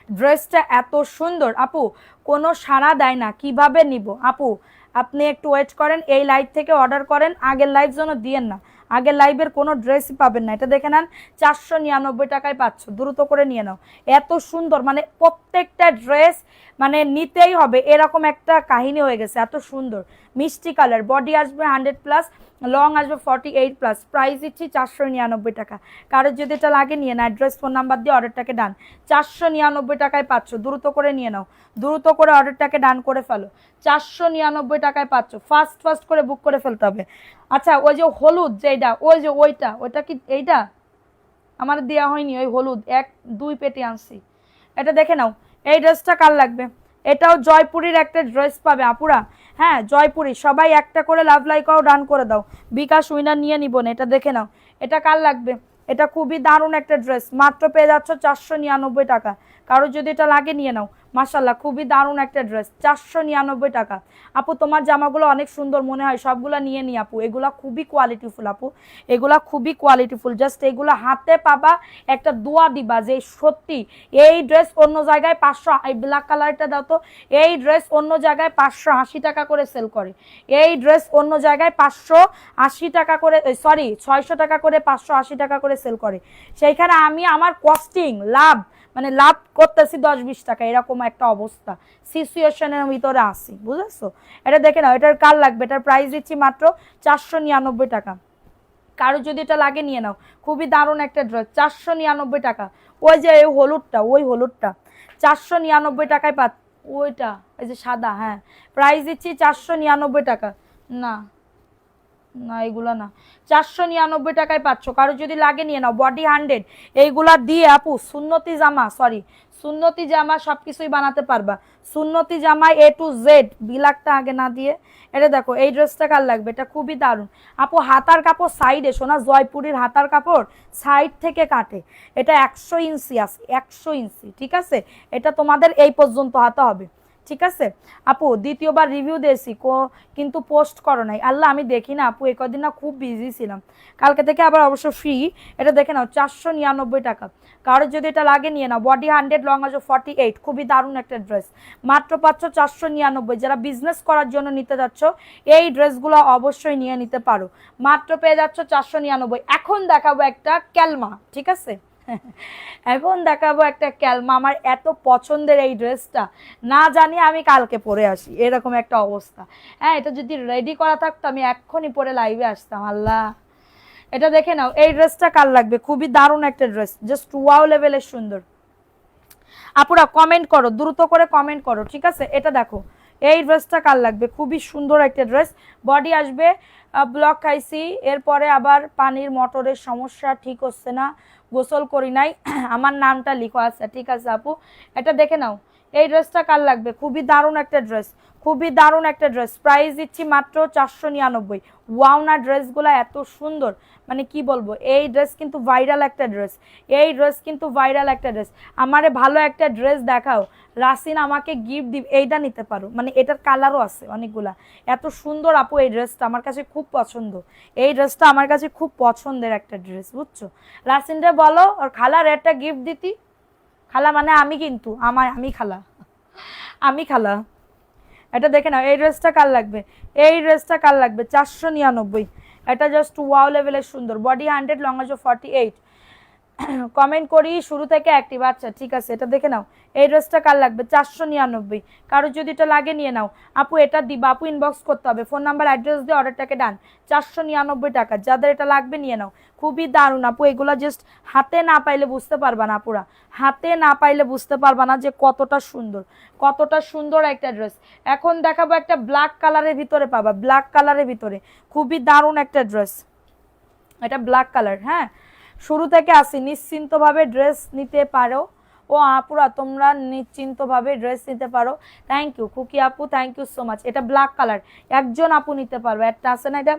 ড্রেসটা এত সুন্দর আপু, কোনো সাড়া দেয় না, কিভাবে নিব আপু? আপনি একটু ওয়েট করেন, এই লাইভ থেকে অর্ডার করেন, আগের লাইভ যেন দিয়েন না, আগের লাইভের কোনো ড্রেসই পাবেন না। এটা দেখে নেন, 499 টাকায় পাচ্ছ, দ্রুত করে নিয়ে নাও। এত সুন্দর, মানে প্রত্যেকটা ড্রেস মানে নিতেই হবে, এরকম একটা কাহিনী হয়ে গেছে, এত সুন্দর মিষ্টি কালার। বডি আসবে 100+, লং আসবে 48+। প্রাইস দিচ্ছি 499 টাকা। কারোর যদি এটা লাগে নিয়ে না, অ্যাড্রেস ফোন নাম্বার দিয়ে অর্ডারটাকে ডান। 499 টাকায় পাচ্ছ, দ্রুত করে নিয়ে নাও, দ্রুত করে অর্ডারটাকে ডান করে ফেলো। 499 টাকায় পাচ্ছ, ফার্স্ট ফার্স্ট করে বুক করে ফেলতে হবে। আচ্ছা ওই যে হলুদ যেটা, ওই যে ওইটা কি এইটা? আমার দেওয়া হয়নি, ওই হলুদ 1-2 পেটি আনছি, এটা দেখে নাও। এই ড্রেসটা কার লাগবে? এটাও জয়পুরীর একটা ড্রেস পাবে আপুরা, হ্যাঁ জয়পুরি। সবাই একটা করে লাভ লাইকও ডান করে দাও, বিকাশ উইনার নিয়ে নিব না। এটা দেখে নাও, এটা কার লাগবে? এটা খুবই দারুণ একটা ড্রেস, মাত্র পেয়ে যাচ্ছ 499 টাকা। কারো যদি এটা লাগে নিয়ে নাও। মাশাল্লাহ, খুবই দারুণ একটা ড্রেস, 499 টাকা। আপু তোমার জামাগুলো অনেক সুন্দর মনে হয়, সবগুলা নিয়ে নি আপু, এগুলা খুবই কোয়ালিটিফুল আপু, এগুলা খুবই কোয়ালিটিফুল। জাস্ট এগুলা হাতে পাবা, একটা দোয়া দিবা যে সত্যি এই ড্রেস অন্য জায়গায় 500, এই ব্ল্যাক কালারটা দাও তো, এই ড্রেস অন্য জায়গায় 580 টাকা করে সেল করে, এই ড্রেস অন্য জায়গায় 580 টাকা করে, সরি 600 টাকা করে, 580 টাকা করে সেল করে। সেইখানে আমি আমার কস্টিং লাভ, মানে লাভ করতেছি 10-20 টাকা, এরকম একটা অবস্থা, সিচুয়েশনের ভিতরে আসি, বুঝেছো? এটা দেখে নাও, এটার কার লাগবে? এটার প্রাইস দিচ্ছি মাত্র 499 টাকা। কারো যদি এটা লাগে নিয়ে নাও, খুবই দারুণ একটা ড্রেস, 499 টাকা। ওই যে এই হলুদটা, ওই হলুদটা 499 টাকায় ওইটা এই যে সাদা, হ্যাঁ প্রাইস দিচ্ছি 499 টাকা। না না এগুলা না, 499 টাকায় পাচ্ছ। কারো যদি লাগে নিয়ে নাও, বডি 100 এইগুলা দিয়ে আপু সুন্নতি জামা, সরি সুন্নতি জামা সবকিছুই বানাতে পারবা। সুন্নতি জামায় A to Z, বিলাকটা আগে না দিয়ে। এটা দেখো, এই ড্রেসটা কার লাগবে? এটা খুবই দারুণ আপু। হাতার কাপড় সাইডে, শোনা জয়পুরের হাতার কাপড় সাইড থেকে কাটে, এটা 100 ইঞ্চি আছে, 100 ইঞ্চি, ঠিক আছে? এটা তোমাদের এই পর্যন্ত হাতা হবে, ঠিক আছে আপু? দ্বিতীয়বার রিভিউ দিয়েছি কিন্তু পোস্ট করো নাই। আল্লাহ আমি দেখি না আপু, এই কদিন না খুব বিজি ছিলাম, কালকে থেকে আবার অবশ্য ফ্রি। এটা দেখে নাও, 499 টাকা। কারোর যদি এটা লাগে নিয়ে নাও, বডি 100, লং আসবে 48, খুবই দারুণ একটা ড্রেস, মাত্র পাচ্ছ 499। যারা বিজনেস করার জন্য নিতে যাচ্ছ, এই ড্রেসগুলো অবশ্যই নিয়ে নিতে পারো, মাত্র পেয়ে যাচ্ছ 499। এখন দেখাবো একটা ক্যালমা, ঠিক আছে? এখন দেখাবো একটা ক্যালমা, আমার এত পছন্দের এই ড্রেসটা, না জানি আমি কালকে পরে আসি, এরকম একটা অবস্থা। হ্যাঁ, এটা যদি রেডি করা থাকতো আমি এক্ষুনি পরে লাইভে আসতাম। আল্লাহ, এটা দেখে নাও, এই ড্রেসটা কার লাগবে? খুবই দারুণ একটা ড্রেস, জাস্ট ওয়াও লেভেলের সুন্দর। আপুরা কমেন্ট করো, দ্রুত করে কমেন্ট করো, ঠিক আছে? এটা দেখো, এই ড্রেসটা কার লাগবে? খুবই সুন্দর একটা ড্রেস, বডি আসবে ব্লক খাইছি, এরপরে আবার পানির মোটরের সমস্যা ঠিক হচ্ছে না, গোসল করি নাই, আমার নামটা লিখো আছে, ঠিক আছে আপু? এটা দেখে নাও, এই ড্রেসটা কার লাগবে? খুবই দারুণ একটা ড্রেস, খুবই দারুণ একটা ড্রেস, প্রাইস দিচ্ছি মাত্র 499। ওয়াওনা ড্রেসগুলো এত সুন্দর, মানে কি বলবো, এই ড্রেস কিন্তু ভাইরাল একটা ড্রেস, এই ড্রেস কিন্তু ভাইরাল একটা ড্রেস। আমারে ভালো একটা ড্রেস দেখাও, রাসিন আমাকে গিফট দিব, এইটা নিতে পারো, মানে এটার কালারও আছে অনেকগুলা, এত সুন্দর আপু এই ড্রেসটা, আমার কাছে খুব পছন্দ, এই ড্রেসটা আমার কাছে খুব পছন্দের একটা ড্রেস, বুঝছো? রাসিনরে বলো ওর খালার একটা গিফট দিতি, খালা মানে আমি, কিন্তু আমি খালা, আমি খালা। এটা দেখে নাও, এই ড্রেসটা কার লাগবে? এই ড্রেসটা কার লাগবে? 499। এটা জাস্ট ওয়াও লেভেলের সুন্দর, বডি 100, লং আসবে 48। কমেন্ট করি শুরু থেকে অ্যাক্টিভ। আচ্ছা ঠিক আছে, এটা দেখে নাও। এই ড্রেসটা কার লাগবে? 499। কারো যদি এটা লাগে নিয়ে নাও আপু, এটা দিবা আপু, ইনবক্স করতে হবে, ফোন নাম্বার অ্যাড্রেস দিয়ে অর্ডারটাকে ডান। 499 টাকা, যাদের এটা লাগবে নিয়ে নাও। খুবই দারুণ আপু, এগুলো জাস্ট হাতে না পাইলে বুঝতে পারবা না আপুরা, হাতে না পাইলে বুঝতে পারবা না যে কতটা সুন্দর, কতটা সুন্দর একটা ড্রেস। এখন দেখাবো একটা ব্ল্যাক কালারের ভিতরে, পাবা ব্ল্যাক কালারের ভিতরে, খুবই দারুণ একটা ড্রেস। এটা ব্ল্যাক কালার। হ্যাঁ, শুরু থেকে আসি, নিশ্চিন্তভাবে ড্রেস নিতে পারো। ও আপুরা তোমরা নিশ্চিন্তভাবে ড্রেস নিতে পারো। থ্যাংক ইউ খুকি আপু, থ্যাংক ইউ সো মাচ। এটা ব্ল্যাক কালার, একজন আপু নিতে পারবে, একটা আছে না এটা,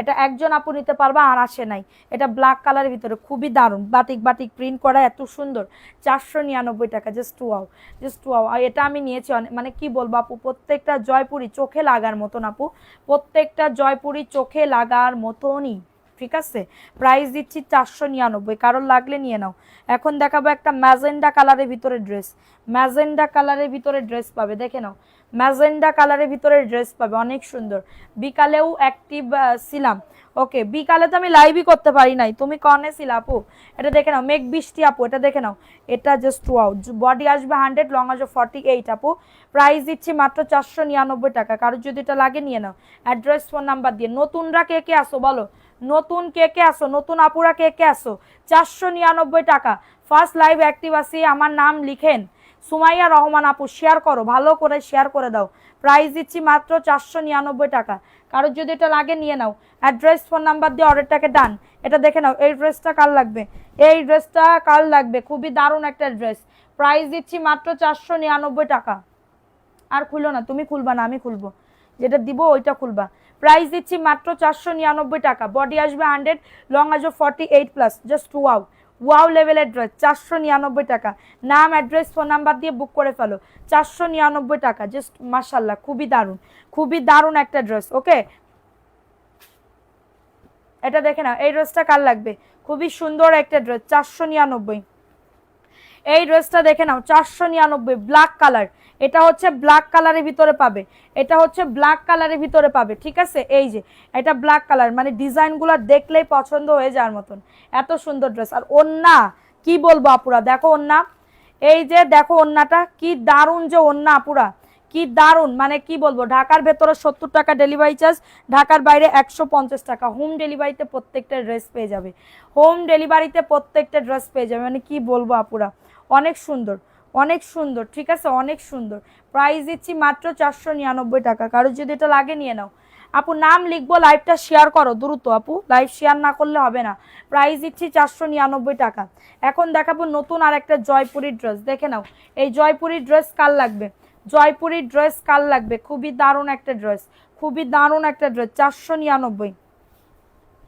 এটা একজন আপু নিতে পারবা, আর আসে নাই। এটা ব্ল্যাক কালারের ভিতরে খুবই দারুণ, বাটিক বাটিক প্রিন্ট করা, এত সুন্দর। 499 টাকা, জাস্ট ওয়াও, জাস্ট ওয়াও। আর এটা আমি নিয়েছি মানে কি বলবো আপু, প্রত্যেকটা জয়পুরি চোখে লাগার মতন আপু, প্রত্যেকটা জয়পুরি চোখে লাগার মতনই। ঠিক আছে, প্রাইস দিচ্ছি 499, কারোর লাগলে নিয়ে নাও। এখন দেখাবো একটা ম্যাজেন্ডা কালারের ভিতরে ড্রেস, ম্যাজেন্ডা কালারের ভিতরে ড্রেস পাবে, দেখে নাও, ম্যাজেন্ডা কালারের ভিতরে ড্রেস পাবে, অনেক সুন্দর। বিকালেও অ্যাক্টিভ ছিলাম, ওকে, বিকালে তো আমি লাইভই করতে পারি নাই, তুমি কনে ছিলা আপু? এটা দেখে নাও, মেঘ বৃষ্টি আপু, এটা দেখে নাও, এটা জাস্ট ওয়াও। বডি আসবে 100, লং আসবে 48 আপু। প্রাইস দিচ্ছি মাত্র 499 টাকা, কারোর যদি এটা লাগে নিয়ে নাও। অ্যাড্রেস ফোন নাম্বার দিয়ে। নতুনরা কে কে আসো বলো, নতুন কে কে আসো, নতুন আপুরা কে কে আসো? 499 টাকা। ফার্স্ট লাইভ অ্যাক্টিভ আসি, আমার নাম লিখেন সুমাইয়া রহমান আপু, শেয়ার করো, ভালো করে শেয়ার করে দাও। প্রাইস দিচ্ছি মাত্র 499 টাকা, কারোর যদি এটা লাগে নিয়ে নাও। অ্যাড্রেস ফোন নাম্বার দিয়ে অর্ডারটাকে ডান। এটা দেখে নাও, এই ড্রেসটা কার লাগবে, এই ড্রেসটা কার লাগবে, খুবই দারুণ একটা ড্রেস। প্রাইস দিচ্ছি মাত্র 499 টাকা। আর খুলো না, তুমি খুলবা না, আমি খুলবো, যেটা দিব ওইটা খুলবা। প্রাইস দিচ্ছি মাত্র 499 টাকা। বডি আসবে 100, লং আসবে 48+, জাস্ট ওয়াও, ওয়াও লেভেলের ড্রেস। 499 টাকা। নাম অ্যাড্রেস ফোন নাম্বার দিয়ে বুক করে ফেলো। 499 টাকা, জাস্ট মাশাল্লাহ, খুবই দারুণ, খুবই দারুণ একটা ড্রেস। ওকে, এটা দেখে নাও, এই ড্রেসটা কার লাগবে, খুবই সুন্দর একটা ড্রেস, 499। এই ড্রেসটা দেখে নাও, 499, ব্ল্যাক কালার। এটা হচ্ছে ব্ল্যাক কালারের ভিতরে পাবে, এটা হচ্ছে ব্ল্যাক কালারের ভিতরে পাবে। ঠিক আছে, এই যে এটা ব্ল্যাক কালার, মানে ডিজাইনগুলো দেখলেই পছন্দ হয়ে যাওয়ার মতন, এত সুন্দর ড্রেস। আর ওন্না কি বলবো আপুরা, দেখো ওন্না, এই যে দেখো ওন্নাটা কি দারুণ, যে ওন্না আপুরা কি দারুণ, মানে কি বলবো। ঢাকার ভেতরে 70 টাকা ডেলিভারি চার্জ, ঢাকার বাইরে 150 টাকা। হোম ডেলিভারিতে প্রত্যেকটা ড্রেস পেয়ে যাবে, হোম ডেলিভারিতে প্রত্যেকটা ড্রেস পেয়ে যাবে, মানে কি বলবো আপুরা, অনেক সুন্দর, অনেক সুন্দর। ঠিক আছে, অনেক সুন্দর। প্রাইস দিচ্ছি মাত্র 499 টাকা, কারোর যদি এটা লাগে নিয়ে নাও। আপু নাম লিখবো, লাইভটা শেয়ার করো দ্রুত আপু, লাইভ শেয়ার না করলে হবে না। প্রাইস দিচ্ছি 499 টাকা। এখন দেখাবো নতুন আর একটা জয়পুরি ড্রেস, দেখে নাও। এই জয়পুরি ড্রেস কার লাগবে, জয়পুরি ড্রেস কার লাগবে, খুবই দারুণ একটা ড্রেস, খুবই দারুণ একটা ড্রেস। 499,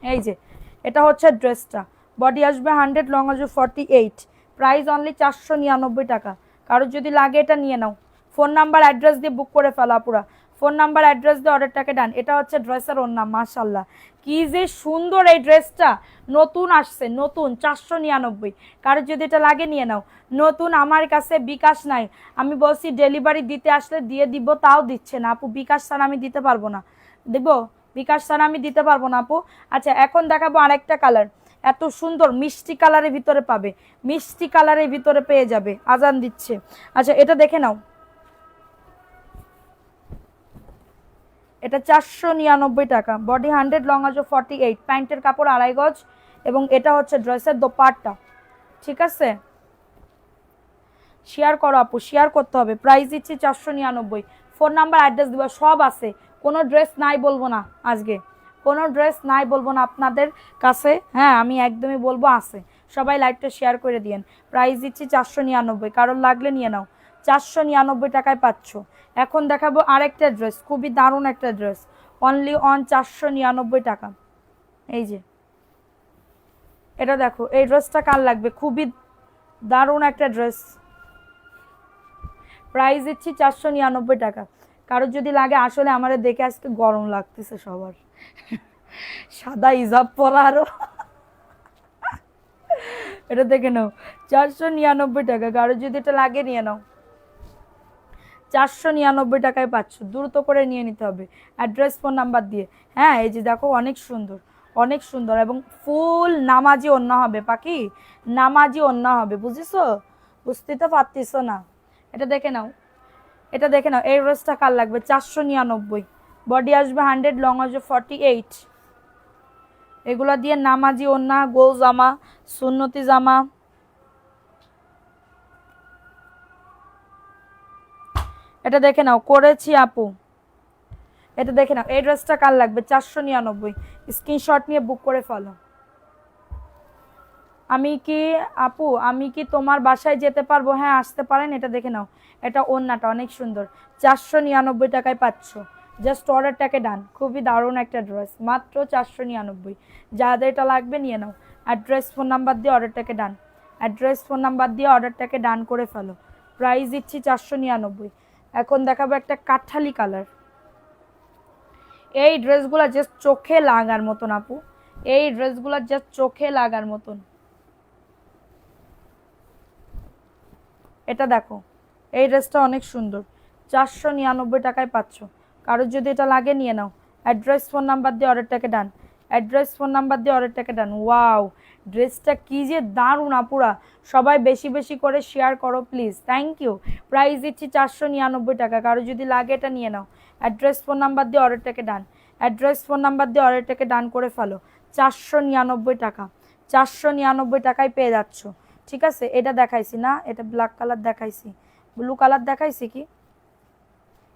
এই যে এটা হচ্ছে ড্রেসটা। বডি আসবে 100, লং আসবে 48, প্রাইস অনলি 499 টাকা। কারোর যদি লাগে এটা নিয়ে নাও। ফোন নাম্বার অ্যাড্রেস দিয়ে বুক করে ফেলা পুরা, ফোন নাম্বার অ্যাড্রেস দিয়ে অর্ডারটাকে ডান। এটা হচ্ছে ড্রেসের ওর নাম, মাশাল্লাহ কি যে সুন্দর এই ড্রেসটা, নতুন আসছে, নতুন, 499। কারোর যদি এটা লাগে নিয়ে নাও। নতুন, আমার কাছে বিকাশ নাই, আমি বলছি ডেলিভারি দিতে আসলে দিয়ে দিব, তাও দিচ্ছে না আপু। বিকাশ ছাড়া আমি দিতে পারবো না, দিব বিকাশ ছাড়া আমি দিতে পারবো না আপু। আচ্ছা এখন দেখাবো আরেকটা কালার, এত সুন্দর মিষ্টি কালারের ভিতরে পাবে, মিষ্টি কালারের ভিতরে পেয়ে যাবে। আজান দিচ্ছে। আচ্ছা এটা দেখে নাও, এটা 499 টাকা। বডি 100, লং আসবে 48, প্যান্টের কাপড় 2.5 গজ, এবং এটা হচ্ছে ড্রেসের দোপাট্টা। ঠিক আছে, শেয়ার করো আপু, শেয়ার করতে হবে। প্রাইস দিচ্ছি 499। ফোন নাম্বার অ্যাড্রেস দিব, সব আছে, কোনো ড্রেস নাই বলবো না আজকে, কোনো ড্রেস নাই বলবো না আপনাদের কাছে। হ্যাঁ আমি একদমই বলবো আছে। সবাই লাইভটা শেয়ার করে দিয়েন। প্রাইস দিচ্ছি 499, কারোর লাগলে নিয়ে নাও। 499 টাকায় পাচ্ছ। এখন দেখাবো আরেকটা ড্রেস, খুবই দারুণ একটা ড্রেস, অনলি অন 499 টাকা। এই যে এটা দেখো, এই ড্রেসটা কার লাগবে, খুবই দারুণ একটা ড্রেস। প্রাইস দিচ্ছি 499 টাকা, কারোর যদি লাগে। আসলে আমাদের দেখে আজকে গরম লাগতেছে সবার, সাদা হিজাব পরা আরো। এটা দেখে নাও, 499 টাকা, কারোর যদি এটা লাগে নিয়ে নাও। 499 টাকায় পাচ্ছ, দ্রুত করে নিয়ে নিতে হবে অ্যাড্রেস ফোন নাম্বার দিয়ে। হ্যাঁ এই যে দেখো, অনেক সুন্দর, অনেক সুন্দর এবং ফুল নামাজি ওন্না হবে পাখি, নামাজি ওন্না হবে, বুঝিছো? বুঝতে তো পারতিছো না। এটা দেখে নাও, এটা দেখে নাও। এই ড্রেসটা কার লাগবে? 499। বডি আসবে 100, লং আসবে 48। এগুলা দিয়ে নামাজি ওন্না, গোল জামা, সুন্নতি জামা। এটা দেখে নাও, করেছি আপু। এটা দেখে নাও, এই ড্রেসটা কার লাগবে? 499। স্ক্রিনশট নিয়ে বুক করে ফেলো। আমি কি আপু, আমি কি তোমার বাসায় যেতে পারবো? হ্যাঁ, আসতে পারেন। এটা দেখে নাও, এটা ওন্নাটা অনেক সুন্দর। 499 টাকায় পাচ্ছ। জাস্ট অর্ডারটাকে ডান। খুবই দারুণ একটা ড্রেস, মাত্র 499। যাদের এটা লাগবে নিয়ে নাও। অ্যাড্রেস, ফোন নাম্বার দিয়ে অর্ডারটাকে ডান। অ্যাড্রেস, ফোন নাম্বার দিয়ে অর্ডারটাকে ডান করে ফেলো। প্রাইস দিচ্ছি 499। এখন দেখাবো একটা কাঠালি কালার। এই ড্রেসগুলো জাস্ট চোখে লাগার মতন আপু, এই ড্রেসগুলো জাস্ট চোখে লাগার মতন। এটা দেখো, এই ড্রেসটা অনেক সুন্দর। 499 টাকায় পাচ্ছ। কারোর যদি এটা লাগে নিয়ে নাও। অ্যাড্রেস, ফোন নাম্বার দিয়ে অর্ডারটাকে ডান। অ্যাড্রেস, ফোন নাম্বার দিয়ে অর্ডারটাকে ডান। ওয়াও, ড্রেসটা কি যে দারুণ আপুরা। সবাই বেশি বেশি করে শেয়ার করো প্লিজ, থ্যাংক ইউ। প্রাইস দিচ্ছি 499 টাকা। কারো যদি লাগে এটা নিয়ে নাও। অ্যাড্রেস, ফোন নাম্বার দিয়ে অর্ডারটাকে ডান। অ্যাড্রেস, ফোন নাম্বার দিয়ে অর্ডারটাকে ডান করে ফেলো। 499 টাকা, 499 টাকায় পেয়ে যাচ্ছ। ঠিক আছে, এটা দেখাইছি না? এটা ব্ল্যাক কালার দেখাইছি, ব্লু কালার দেখাইছি কি?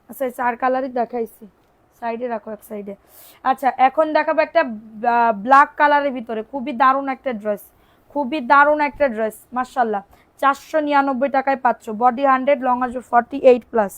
আচ্ছা, 4 কালারই দেখাইছি। সাইডে রাখো, এক সাইডে। আচ্ছা, এখন দেখাবো একটা ব্ল্যাক কালারের ভিতরে খুবই দারুণ একটা ড্রেস, খুবই দারুণ একটা ড্রেস, মাশাল্লাহ। 499 টাকায় পাচ্ছ। বডি 100, লং আসবে 48+।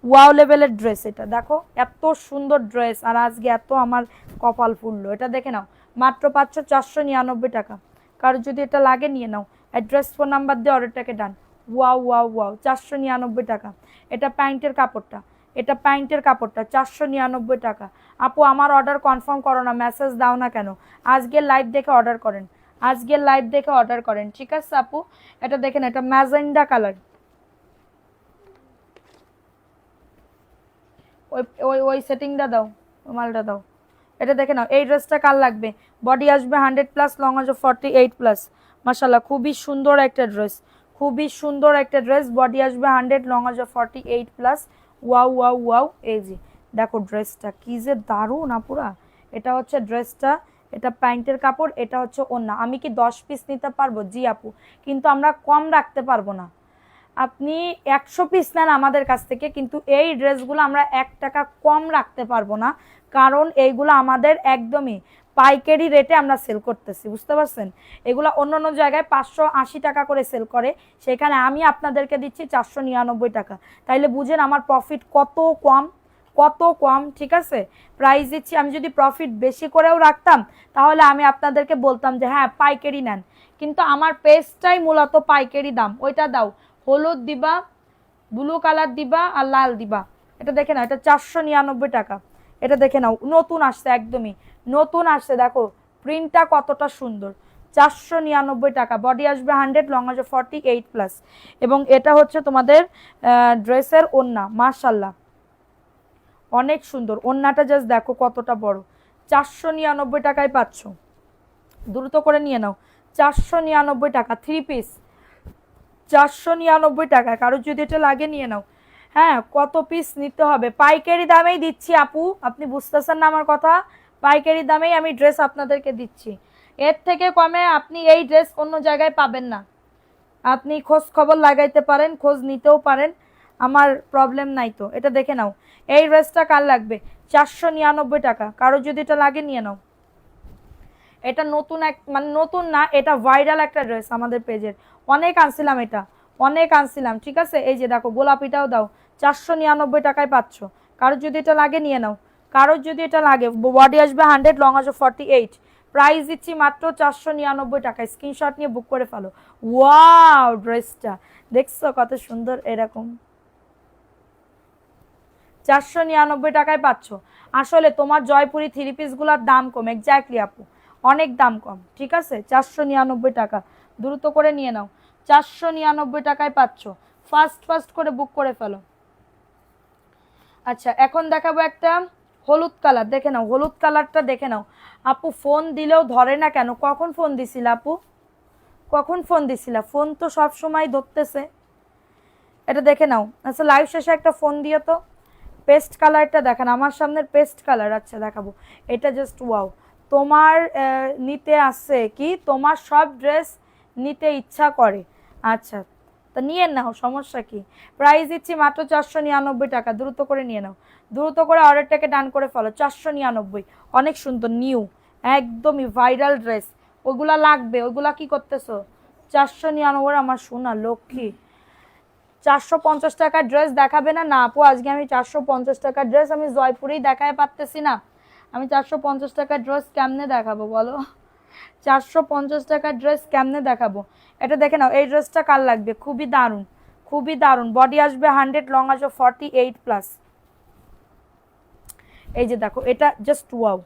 ওয়াও লেভেলের ড্রেস। এটা দেখো, এত সুন্দর ড্রেস, আর আজকে এত আমার কপাল ফুললো। এটা দেখে নাও, মাত্র পাচ্ছ 499 টাকা। কারো যদি এটা লাগে নিয়ে নাও। অ্যাড্রেস, ফোন নাম্বার দিয়ে অর্ডারটাকে ডান। ওয়াও ওয়াও ওয়াও, 499 টাকা। এটা প্যান্টের কাপড়টা, এটা প্যান্টের কাপড়টা 499 টাকা। আপু আমার অর্ডার কনফার্ম করো না, মেসেজ দাও না কেন? আজকের লাইভ দেখে অর্ডার করেন, আজকের লাইভ দেখে অর্ডার করেন, ঠিক আছে আপু? এটা দেখেন, এটা ম্যাজেন্ডা কালার। ওই ওই ওই সেটিংটা দাও, ওই মালটা দাও। এটা দেখে নাও, এই ড্রেসটা কার লাগবে? বডি আসবে 100+, লং আসবে 48+। মাশাল্লাহ, খুবই সুন্দর একটা ড্রেস, খুবই সুন্দর একটা ড্রেস। বডি আসবে 100, লং আসবে 48+। ওয়াও ওয়াও ওয়াও, এই যে দেখো ড্রেসটা কি যে দারুণ আপুরা। এটা হচ্ছে ড্রেসটা, এটা প্যান্টের কাপড়, এটা হচ্ছে ওন্না। আমি কি 10 পিস নিতে পারবো? জি আপু, কিন্তু আমরা কম রাখতে পারবো না। আপনি 100 পিস নেন আমাদের কাছ থেকে, কিন্তু এই ড্রেসগুলো আমরা 1 টাকা কম রাখতে পারবো না, কারণ এইগুলো আমাদের একদমই পাইকারি রেটে আমরা সেল করতেছি, বুঝতে পারছেন? এগুলো অন্য অন্য জায়গায় 580 টাকা করে সেল করে, সেখানে আমি আপনাদেরকে দিচ্ছি 499 টাকা। তাইলে বুঝেন আমার প্রফিট কত কম, কত কম, ঠিক আছে? প্রাইস দিচ্ছি। আমি যদি প্রফিট বেশি করেও রাখতাম তাহলে আমি আপনাদেরকে বলতাম যে হ্যাঁ পাইকারি নেন, কিন্তু আমার পেজটাই মূলত পাইকারি দাম। ওইটা দাও, হলুদ দিবা, ব্লু কালার দিবা, আর লাল দিবা। এটা দেখে নাও, এটা 499 টাকা। এটা দেখে নাও, নতুন আসছে, একদমই নতুন আসছে। দেখো প্রিন্টটা কতটা সুন্দর। 499 টাকা। বডি আসবে 100, লং আসবে 48+। এবং এটা হচ্ছে তোমাদের ড্রেসের ওন্না, মাশাল্লাহ অনেক সুন্দর। ওন্নাটা জাস্ট দেখো কতটা বড়। 499 টাকায় পাচ্ছ, দ্রুত করে নিয়ে নাও। 499 টাকা, 3 পিস 499 টাকা। কারো যদি এটা লাগে নিয়ে নাও। হ্যাঁ, কত পিস নিতে হবে? পাইকারি দামেই দিচ্ছি আপু, আপনি বুঝতেছেন না আমার কথা? পাইকারি দামেই আমি ড্রেস আপনাদেরকে দিচ্ছি। এর থেকে কমে আপনি এই ড্রেস অন্য জায়গায় পাবেন না। আপনি খোঁজ খবর লাগাইতে পারেন, খোঁজ নিতেও পারেন, আমার প্রবলেম নাই তো। এটা দেখে নাও, এই ড্রেসটা কার লাগবে? 499 টাকা। কারো যদি এটা লাগে নিয়ে নাও। এটা নতুন এক, মানে নতুন না, এটা ভাইরাল একটা ড্রেস আমাদের পেজের। অনেক আনছিলাম এটা, অনেক আনছিলাম, ঠিক আছে? এই যে দেখো, গোলাপিটাও দাও, 499 টাকায় পাচ্ছ। কারোর যদি এটা লাগে নিয়ে নাও। কারোর যদি এটা লাগে, বডি আসবে 100, লং আসবে 48। প্রাইস দিচ্ছি মাত্র 499 টাকায়। স্ক্রিনশট নিয়ে বুক করে ফেলো। ওয়াও, ড্রেসটা দেখছো কত সুন্দর? এরকম 499 টাকায় পাচ্ছ। আসলে তোমার জয়পুরি 3 পিসগুলোর দাম কম, এক্স্যাক্টলি আপু, অনেক দাম কম, ঠিক আছে? 499 টাকা, দ্রুত করে নিয়ে নাও। 499 টাকায় পাচ্ছ। ফাস্ট ফাস্ট করে বুক করে ফেলো। আচ্ছা, এখন দেখাবো একটা হলুদ কালার দেখে নাও, হলুদ কালারটা দেখে নাও। আপু ফোন দিলেও ধরে না কেন? কখন ফোন দিছিল আপু? কখন ফোন দিছিলা? ফোন তো সব সময় ধরতেছে। এটা দেখে নাও। আচ্ছা লাইভ শেষে একটা ফোন দিও তো। পেস্ট কালারটা দেখান, আমার সামনের পেস্ট কালার। আচ্ছা দেখাবো, এটা জাস্ট ওয়াও। তোমার নিতে আসছে কি? তোমার সব ড্রেস নিতে ইচ্ছা করে। আচ্ছা তা নিয়ে নাও, সমস্যা কি? প্রাইস দিচ্ছি মাত্র 499 টাকা। দ্রুত করে নিয়ে নাও, দ্রুত করে অর্ডারটাকে ডান করে ফেলো। 499, অনেক সুন্দর, নিউ, একদমই ভাইরাল ড্রেস। ওগুলা লাগবে, ওগুলা কি করতেছো? 499 আমার সোনা লক্ষ্মী। 450 টাকার ড্রেস দেখাবে না? না আপু, আজকে আমি 450 টাকার ড্রেস আমি জয়পুরেই দেখায় পারতেছি না। আমি 450 টাকার ড্রেস কেমনে দেখাবো বলো? 450 টাকার ড্রেস কেমনে দেখাবো? এটা দেখে নাও, এই ড্রেসটা কার লাগবে? খুবই দারুণ, খুবই দারুণ। বডি আসবে 100, লং আসবে 48+। এই যে দেখো, এটা জাস্ট ওয়াও।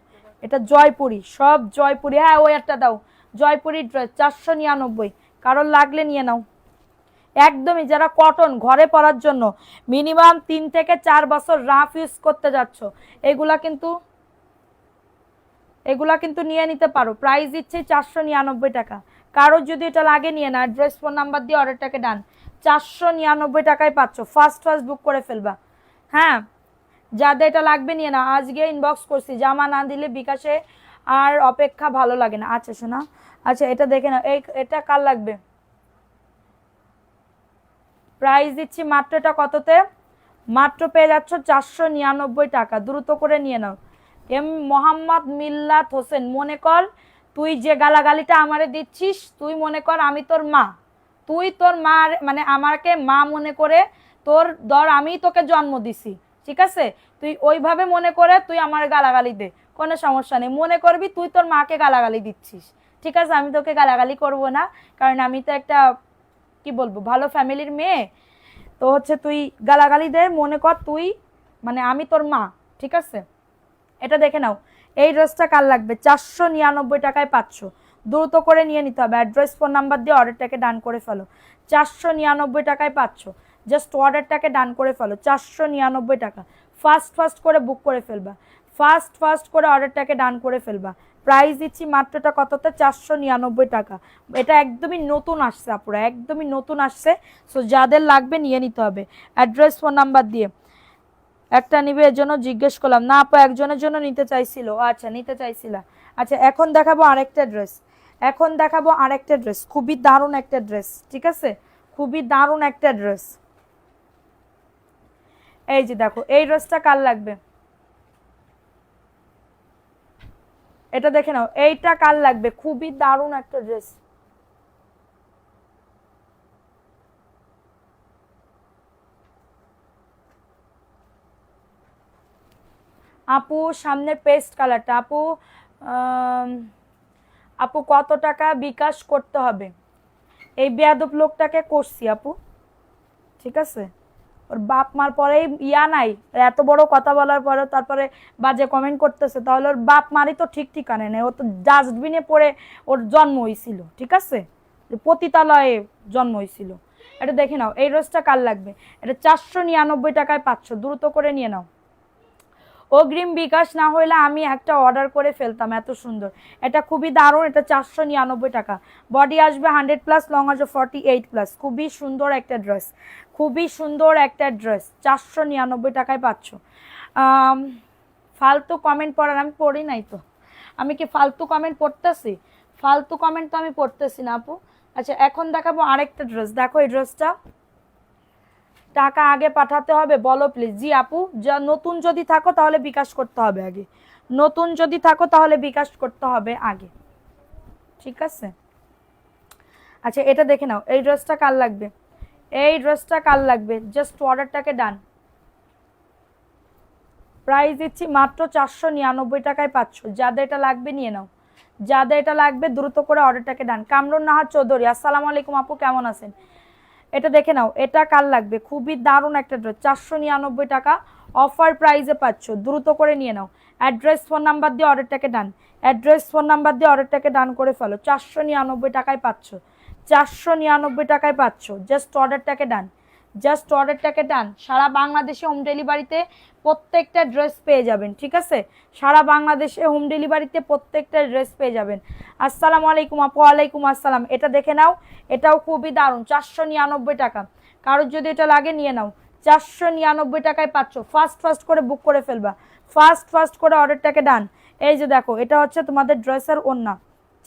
এটা জয়পুরি, সব জয়পুরি। হ্যাঁ ওই একটা দাও, জয়পুরি ড্রেস 499। কারোর লাগলে নিয়ে নাও। একদমই, যারা কটন ঘরে পরার জন্য মিনিমাম 3 থেকে 4 বছর রাফ ইউজ করতে যাচ্ছ, এগুলা কিন্তু নিয়ে নিতে পারো। প্রাইস দিচ্ছে 499 টাকা। কারোর যদি এটা লাগে নিয়ে না, অ্যাড্রেস ফোন নাম্বার দিয়ে অর্ডারটাকে ডান। 499 টাকায় পাচ্ছ। ফার্স্ট বুক করে ফেলবা। হ্যাঁ যাদের এটা লাগবে নিয়ে না, আজকে ইনবক্স করছি, জামা না দিলে বিকাশে আর অপেক্ষা ভালো লাগে না। আচ্ছা শোনা, আচ্ছা এটা দেখে না, এটা কার লাগবে? প্রাইস দিচ্ছি মাত্র, এটা কততে? মাত্র পেয়ে যাচ্ছ 499 টাকা। দ্রুত করে নিয়ে নাও। এম মোহাম্মদ মিল্লাত হোসেন, মনে কর তুই যে গালাগালিটা আমারে দিচ্ছিস, তুই মনে কর আমি তোর মা, তুই তোর মা মানে আমাকে মা মনে করে তোর ধর আমি তোকে জন্ম দিছি, ঠিক আছে? তুই ওইভাবে মনে করে তুই আমার গালাগালি দে, কোনো সমস্যা নেই। মনে করবি তুই তোর মাকে গালাগালি দিচ্ছিস, ঠিক আছে? আমি তোকে গালাগালি করব না, কারণ আমি তো একটা কি বলবো ভালো ফ্যামিলির মেয়ে। তো হচ্ছে তুই গালাগালি দে, মনে কর তুই মানে আমি তোর মা, ঠিক আছে? এটা দেখে নাও, এই ড্রেসটা কার লাগবে? 499 টাকায় পাচ্ছ। দ্রুত করে নিয়ে নিতে হবে। অ্যাড্রেস ফোন নাম্বার দিয়ে অর্ডারটাকে ডান করে ফেলো। 499 টাকায় পাচ্ছ। জাস্ট অর্ডারটাকে ডান করে ফেলো। 499 টাকা। ফাস্ট করে বুক করে ফেলবা। ফাস্ট করে অর্ডারটাকে ডান করে ফেলবা। প্রাইস দিচ্ছি মাত্রটা কততে? 499 টাকা। এটা একদমই নতুন আসছে আপুরা, একদমই নতুন আসছে। সো যাদের লাগবে নিয়ে নিতে হবে। অ্যাড্রেস ফোন নাম্বার দিয়ে। একটা নিবে এর জন্য জিজ্ঞেস করলাম। না আপু একজনের জন্য নিতে চাইছিল। আচ্ছা নিতে চাইছিলা। আচ্ছা এখন দেখাবো আরেকটা ড্রেস। এখন দেখাবো আরেকটা ড্রেস, খুবই দারুণ একটা ড্রেস, ঠিক আছে? খুবই দারুণ একটা ড্রেস। এই যে দেখো, এই ড্রেসটা কার লাগবে? এটা দেখে নাও, এইটা কার লাগবে? খুবই দারুণ একটা ড্রেস। আপু সামনের পেস্ট কালারটা আপু, আপু কত টাকা বিকাশ করতে হবে? এই বেয়াদব লোকটাকে করছি আপু, ঠিক আছে? ওর বাপ মার পরেই ইয়া নাই, এত বড় কথা বলার পরে তারপরে বাজে কমেন্ট করতেছে, তাহলে ওর বাপ মারই তো ঠিক ঠিকানে নেই। ও তো ডাস্টবিনে পড়ে ওর জন্ম হয়েছিল, ঠিক আছে? পতিতালয়ে জন্ম হয়েছিল। এটা দেখে নাও, এই রোজটা কার লাগবে? এটা 499 টাকায় পাচ্ছ। দ্রুত করে নিয়ে নাও। অগ্রিম বিকাশ না হইলে আমি একটা অর্ডার করে ফেলতাম, এত সুন্দর। এটা খুবই দারুণ। এটা 499 টাকা। বডি আসবে 100+, লং আসবে 48+। খুবই সুন্দর একটা ড্রেস, খুবই সুন্দর একটা ড্রেস। 499 টাকায় পাচ্ছ। ফালতু কমেন্ট পড়ার আমি পড়ি নাই তো। আমি কি ফালতু কমেন্ট পড়তেছি? ফালতু কমেন্ট তো আমি পড়তেছি না আপু। আচ্ছা এখন দেখাবো আরেকটা ড্রেস। দেখো এই ড্রেসটা। টাকা আগে পাঠাতে হবে বলো প্লিজ। জি আপু, যা নতুন যদি থাকো তাহলে বিকাশ করতে হবে আগে। নতুন যদি থাকো তাহলে বিকাশ করতে হবে আগে, ঠিক আছে? আচ্ছা এটা দেখে নাও, এই ড্রেসটা কার লাগবে? এই ড্রেসটা কার লাগবে? জাস্ট অর্ডারটাকে ডান। প্রাইস দিচ্ছি মাত্র 499 টাকায় পাচ্ছ। যাদের এটা লাগবে নিয়ে নাও। যাদের এটা লাগবে দ্রুত করে অর্ডারটাকে ডান। কামরুন নাহার চৌধুরী, আসসালামু আলাইকুম আপু, কেমন আছেন? এটা দেখে নাও, এটা কার লাগবে? খুবই দারুণ একটা ড্রেস। 499 টাকা অফার প্রাইসে পাচ্ছ। দ্রুত করে নিয়ে নাও। অ্যাড্রেস ফোন নাম্বার দিয়ে অর্ডারটাকে ডান। অ্যাড্রেস ফোন নাম্বার দিয়ে অর্ডারটাকে ডান করে ফেলো। 499 টাকায় পাচ্ছ। 499 টাকায় পাচ্ছ। জাস্ট অর্ডারটাকে ডান। জাস্ট অর্ডারটাকে ডান। সারা বাংলাদেশে হোম ডেলিভারিতে প্রত্যেকটা ড্রেস পেয়ে যাবেন, ঠিক আছে? সারা বাংলাদেশে হোম ডেলিভারিতে প্রত্যেকটা ড্রেস পেয়ে যাবেন। আসসালামু আলাইকুম আপু। ওয়ালাইকুম আসসালাম। এটা দেখে নাও, এটাও খুবই দারুণ, 499 টাকা। কারোর যদি এটা লাগে নিয়ে নাও, 499 টাকায় পাচ্ছ। ফাস্ট করে বুক করে ফেলবা, ফাস্ট করে অর্ডারটাকে ডান। এই যে দেখো, এটা হচ্ছে তোমাদের ড্রেসের ওড়না,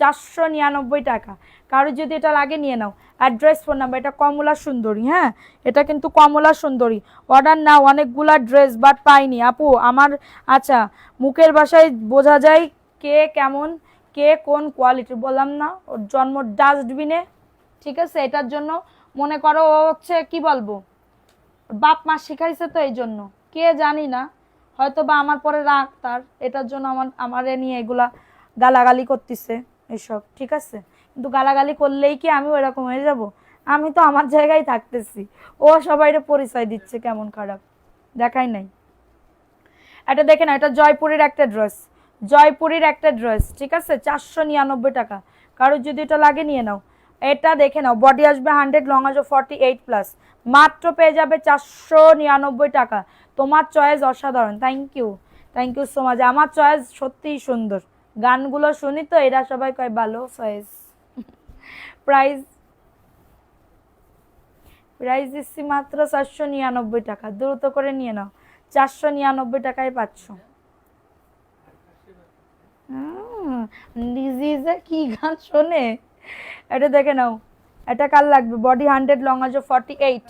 499 টাকা। কারোর যদি এটা লাগে নিয়ে নাও। Address, phone number. এটা কমলা সুন্দরী, হ্যাঁ এটা কিন্তু কমলা সুন্দরী। অর্ডার নাও, অনেকগুলা ড্রেস বাট পাইনি আপু আমার। আচ্ছা, মুখের ভাষায় বোঝা যায় কে কেমন, কে কোন কোয়ালিটির। বললাম না ওর জন্ম ডাস্টবিনে, ঠিক আছে? এটার জন্য মনে করো ও হচ্ছে কি বলবো, বাপ মা শিখাইছে তো, এই জন্য কে জানি না, হয়তো বা আমার পরে রাগ তার, এটার জন্য আমারে নিয়ে এগুলা গালাগালি করতেছে এসব, ঠিক আছে? কিন্তু গালাগালি করলেই কি আমি ওইরকম হয়ে যাব? আমি তো আমার জায়গায় থাকতেছি, ও সবাইরে পরিচয় দিচ্ছে কেমন খারাপ, দেখাই নাই। এটা দেখে না, এটা জয়পুরের একটা ড্রেস, জয়পুরের একটা ড্রেস, ঠিক আছে? 499 টাকা। কারোর যদি এটা লাগে নিয়ে নাও। এটা দেখে নাও, বডি আসবে 100, লং আসবে 48+, মাত্র পেয়ে যাবে 499 টাকা। তোমার চয়েস অসাধারণ, থ্যাংক ইউ সো মাচ। আমার চয়েস সত্যিই সুন্দর, গানগুলো শুনি তো, এরা সবাই কয় ভালো চয়েস। প্রাইস দিচ্ছি মাত্র 499 টাকা, দ্রুত করে নিয়ে নাও। 499 টাকায় পাচ্ছ। ডিজিজে কি গান শোনে, এটা দেখে নাও। এটা কার লাগবে? বডি 100, লং আসবে 48,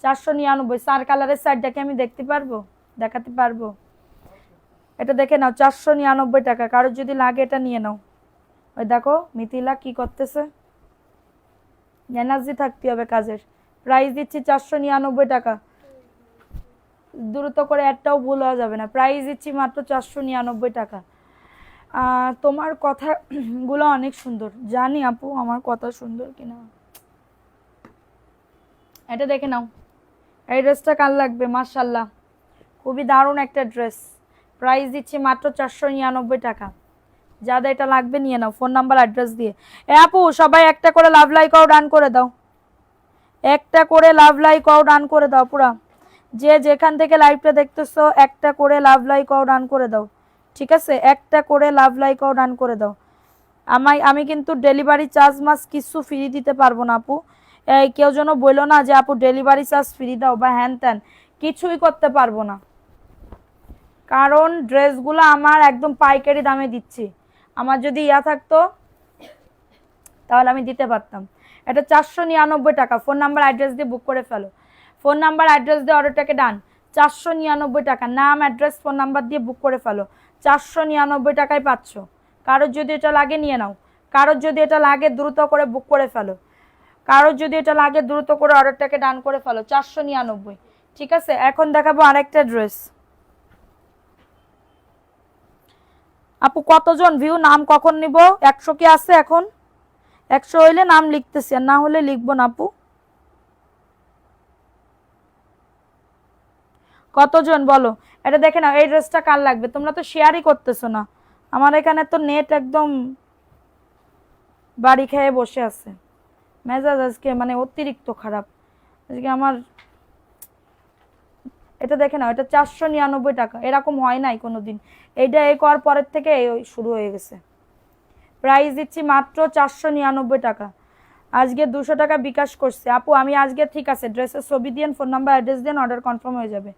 499। সার কালারের শার্টটাকে আমি দেখাতে পারবো। এটা দেখে নাও, 499 টাকা। কারোর যদি লাগে এটা নিয়ে নাও। ওই দেখো মিথিলা কি করতেছে, এনার্জি থাকতে হবে কাজের। প্রাইস দিচ্ছি 499 টাকা, দ্রুত করে একটাও ভুল হওয়া যাবে না। প্রাইস দিচ্ছি মাত্র 499 টাকা। তোমার কথাগুলো অনেক সুন্দর, জানি আপু আমার কথা সুন্দর কিনা। এটা দেখে নাও, এই ড্রেসটা কার লাগবে? মাশাল্লাহ, খুবই দারুণ একটা ড্রেস। প্রাইস দিচ্ছি মাত্র 499 টাকা। যাদের এটা লাগবে নিয়ে নাও, ফোন নাম্বার অ্যাড্রেস দিয়ে। আপু সবাই একটা করে লাভ লাইক আও ডান করে দাও, একটা করে লাভ লাইক আও ডান করে দাও। পুরা যে যেখান থেকে লাইভটা দেখতেছো একটা করে লাভ লাইক আও ডান করে দাও, ঠিক আছে? একটা করে লাভ লাইক আও ডান করে দাও। আমি কিন্তু ডেলিভারি চার্জ মাস কিছু ফ্রি দিতে পারবো না আপু। এই কেউ যেন বললো না যে আপু ডেলিভারি চার্জ ফ্রি দাও বা হ্যান ত্যান, কিছুই করতে পারবো না। কারণ ড্রেসগুলো আমার একদম পাইকারি দামে দিচ্ছি। আমার যদি থাকতো তাহলে আমি দিতে পারতাম। এটা 499 টাকা। ফোন নাম্বার অ্যাড্রেস দিয়ে বুক করে ফেলো, ফোন নাম্বার অ্যাড্রেস দিয়ে অর্ডারটাকে ডান। 499 টাকা, নাম অ্যাড্রেস ফোন নাম্বার দিয়ে বুক করে ফেলো, 499 টাকায় পাচ্ছ। কারোর যদি এটা লাগে নিয়ে নাও, কারোর যদি এটা লাগে দ্রুত করে বুক করে ফেলো, কারোর যদি এটা লাগে দ্রুত করে অর্ডারটাকে ডান করে ফেলো। 499, ঠিক আছে? এখন দেখাবো আরেকটা ড্রেস। আপু কতজন ভিউ, নাম কখন নিব? 100 কি আছে এখন? 100 হইলে নাম লিখতেছি, আর না হলে লিখবো না আপু। কতজন বলো? এটা দেখে নাও, এই ড্রেসটা কার লাগবে? তোমরা তো শেয়ারই করতেছো না। আমার এখানে তো নেট একদম বাড়ি খেয়ে বসে আছে, মেজাজ আজকে মানে অতিরিক্ত খারাপ আজকে আমার। এটা দেখে নাও, এটা 499 টাকা। এরকম হয় নাই কোনোদিন, এইটা এই করার পরের থেকে শুরু হয়ে গেছে। প্রাইস দিচ্ছি মাত্র 499 টাকা। আজকে 200 টাকা বিকাশ করছে আপু। আমি আজকে, ঠিক আছে, ড্রেসের ছবি দিয়ে ফোন নাম্বার অ্যাড্রেস দিয়ে অর্ডার কনফার্ম হয়ে যাবে।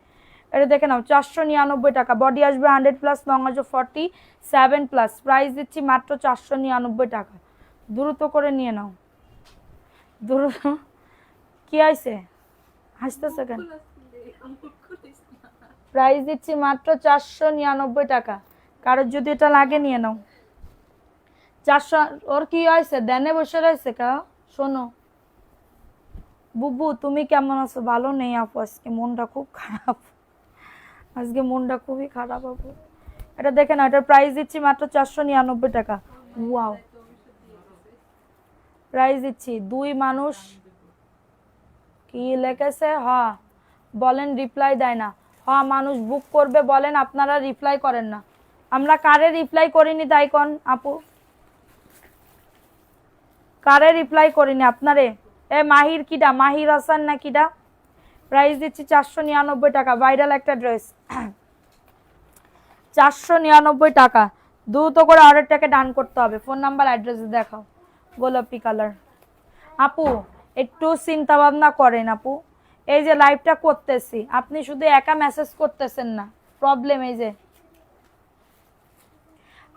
এটা দেখে নাও, 499 টাকা। বডি আসবে 100+, লং আসবে 47+। প্রাইস দিচ্ছি মাত্র 499 টাকা। দ্রুত করে নিয়ে নাও, দ্রুত। কি হয়েছে, হাসতেছে কেন? প্রাইস দিচ্ছি মাত্র 499 টাকা। কারোর যদি এটা লাগে নিয়ে নাও। 400। ওর কি হয়েছে, দেনে বসে রয়েছে কা? শোনো বুবু, তুমি কেমন আছো? ভালো নেই আপু, আজকে মনটা খুব খারাপ, আজকে মনটা খুবই খারাপ আপু। এটা দেখে না, এটার প্রাইস দিচ্ছি মাত্র 499 টাকা। ওয়াও, প্রাইস দিচ্ছি। 2 মানুষ কি লেখেছে? হ্যাঁ বলেন, রিপ্লাই দেয় না। হ্যাঁ মানুষ বুক করবে বলেন, আপনারা রিপ্লাই করেন না। আমরা কারে রিপ্লাই করিনি তাই কোন আপু? কারে রিপ্লাই করিনি আপনারে? এ মাহির কিডা, মাহির হাসান না কিডা? প্রাইস দিচ্ছি 499 টাকা, ভাইরাল একটা ড্রেস। 499 টাকা। দ্রুত করে অর্ডারটাকে ডান করতে হবে। ফোন নাম্বার অ্যাড্রেস দেখাও। গোলাপি কালার। আপু একটু চিন্তা ভাবনা করেন আপু, এই যে লাইভটা করতেছি আপনি শুধু একা মেসেজ করতেছেন না, প্রবলেম এই যে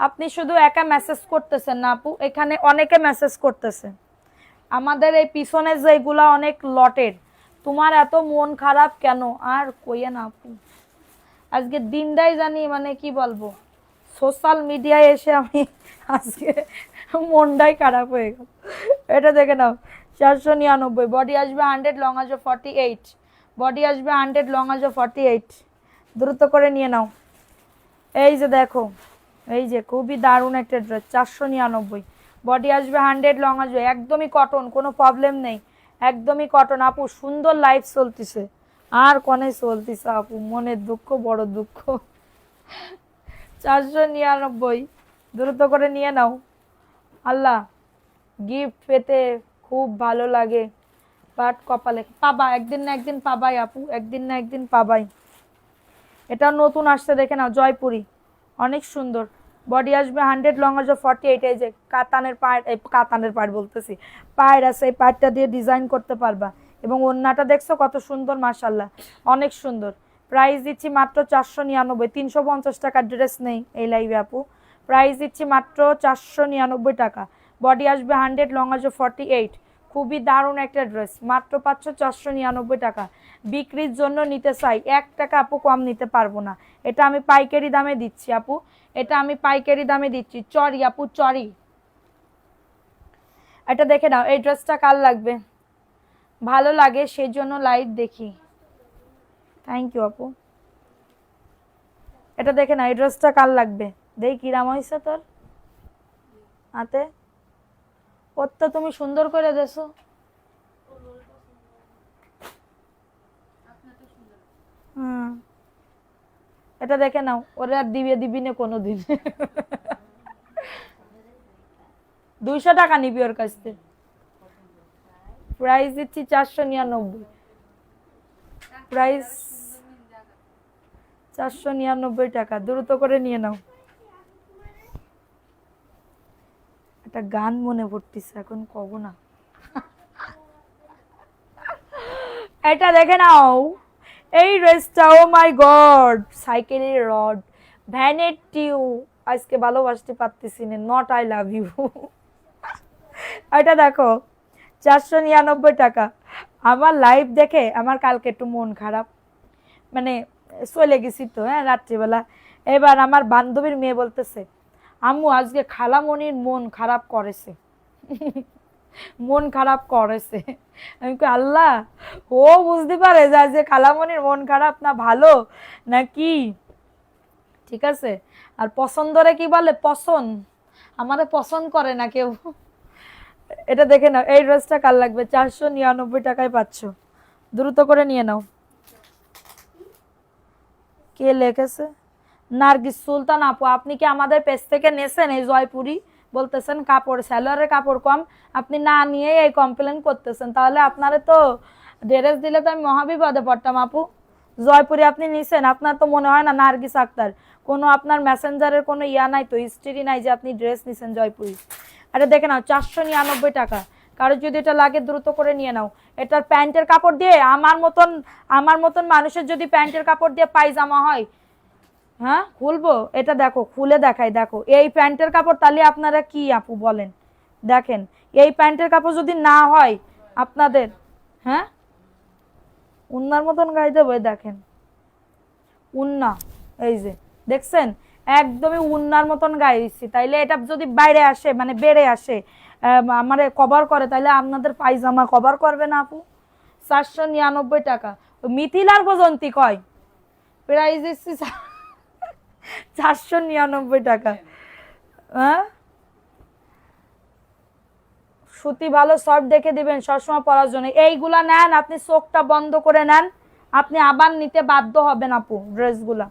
আপনি শুধু একা মেসেজ করতেছেন না আপু, এখানে অনেকে মেসেজ করতেছে। আমাদের এই পিছনে যেগুলা অনেক লটের, তোমার এত মন খারাপ কেন? আর কইয়ে না আপু, আজকে দিনটাই জানি মানে কি বলবো, সোশ্যাল মিডিয়ায় এসে আমি আজকে মনটাই খারাপ হয়ে গেল। এটা দেখে নাও 499, বডি আসবে 100, লং আসবে 48, বডি আসবে 100, লং আসবে 48। দ্রুত করে নিয়ে নাও। এই যে দেখো, এই যে খুবই দারুণ একটা ড্রেস, 499, বডি আসবে 100, লং আসবে, একদমই কটন, কোনো প্রবলেম নেই, একদমই কটন। আপু সুন্দর লাইফ চলতেছে, আর কনে চলতেছে আপু, মনের দুঃখ, বড় দুঃখ। 499, দ্রুত করে নিয়ে নাও। আল্লাহ, গিফট পেতে খুব ভালো লাগে, বাট কপালে পাবা, একদিন না একদিন পাবাই আপু, একদিন না একদিন পাবাই। এটা নতুন আসছে, দেখে নাও, জয়পুরি, অনেক সুন্দর। বডি আসবে 100, লং আসবে 48। এই যে কাতানের পাড়, এই কাতানের পাড় বলতেছি, পাড় আছে, এই পাড়টা দিয়ে ডিজাইন করতে পারবা। এবং ওড়নাটা দেখছো কত সুন্দর, মাশাল্লাহ, অনেক সুন্দর। প্রাইস দিচ্ছি মাত্র 499, 350 টাকার ড্রেস নেই এই লাইভে আপু। প্রাইস দিচ্ছি মাত্র 499 টাকা। বডি আসবে 100, লং আসবে 48। খুবই দারুণ একটা ড্রেস, মাত্র পাচ্ছ 499 টাকা। বিক্রির জন্য নিতে চাই, 1 টাকা আপু কম নিতে পারবো না। এটা আমি পাইকারি দামে দিচ্ছি আপু, এটা আমি পাইকারি দামে দিচ্ছি। চরি আপু, চরি। এটা দেখে নাও, এই ড্রেসটা কার লাগবে, ভালো লাগে সেই জন্য লাইভ দেখি। থ্যাংক ইউ আপু। এটা দেখে নাও, এই ড্রেসটা কার লাগবে, দেখি কিরাম হয়েছে তোর হাতে। ওরটা তুমি সুন্দর করে দেছো। হুম, এটা দেখে নাও, ওরে আর দিবি না কোনোদিন। 200 টাকা নিবি ওর কাছ থেকে। প্রাইস দিচ্ছি 499, প্রাইস 499 টাকা। দ্রুত করে নিয়ে নাও। একটা গান মনে পড়তেছে, এখন কব না। এটা দেখে নাও, এই ড্রেসটা, ও মাই গড, সাইকেলের রড, ভ্যানের টিউ, আজকে ভালোবাসতে পারতেছি না, নট আই লাভ ইউ। এটা দেখো 499 টাকা। আমার লাইভ দেখে আমার কালকে একটু মন খারাপ, মানে চলে গেছি তো, হ্যাঁ, রাত্রিবেলা। এবার আমার বান্ধবীর মেয়ে বলতেছে, আম্মু আজকে খালামণির মন খারাপ করেছে। মন খারাপ করেছে। আমি কই আল্লাহ, ও বুঝতে পারে যে খালামণির মন খারাপ না ভালো নাকি? ঠিক আছে। আর পছন্দরে কি বলে, পছন্দ, আমাদের পছন্দ করে না কেউ। এটা দেখে নাও, এই ড্রেসটা কার লাগবে, 499 টাকায় পাচ্ছ। দ্রুত করে নিয়ে নাও। কে লিখেছে? নার্গিস সুলতান আপু, আপনি কি আমাদের পেজ থেকে নেছেন এই জয়পুরি? বলতেছেন কাপড়, সেলোয়ারের কাপড় কম, আপনি না নিয়ে এই কমপ্লেন করতেছেন, তাহলে আপনারে তো ড্রেস দিলে তো আমি মহাবিপদে পড়তাম আপু। জয়পুরি আপনি নিছেন, আপনার তো মনে হয় না নার্গিস আক্তার কোনো আপনার মেসেঞ্জারের কোনো ইয়া নাই তো, হিস্ট্রি নাই যে আপনি ড্রেস নিছেন জয়পুরি। এটা দেখে নাও, 499 টাকা। কারো যদি এটা লাগে দ্রুত করে নিয়ে নাও। এটার প্যান্টের কাপড় দিয়ে আমার মতন মানুষের যদি প্যান্টের কাপড় দিয়ে পায়জামা হয়, হ্যাঁ খুলবো? এটা দেখো, খুলে দেখাই, দেখো এই প্যান্টের কাপড়, তাহলে আপনারা কি আপু বলেন? দেখেন, এই প্যান্টের কাপড় যদি না হয় আপনাদের, হ্যাঁ, উন্নার মতন গায়ে দেবো। দেখেন উন্না, এই যে দেখছেন, একদমই উন্নার মতন গায়ে দিচ্ছি। তাইলে এটা যদি বাইরে আসে, মানে বেড়ে আসে, মানে কভার করে, তাহলে আপনাদের পায়জামা কভার করবে না আপু? 499 টাকা। মিথিলার পর্যন্ত কয়, প্রাইস দিচ্ছি 499 টাকা। হ্যাঁ, সুতি ভালো সফট দেখে দিবেন সবসময় পরার জন্য। এইগুলা নেন, আপনি চোখটা বন্ধ করে নেন, আপনি আবার নিতে বাধ্য হবেন আপু ড্রেসগুলা।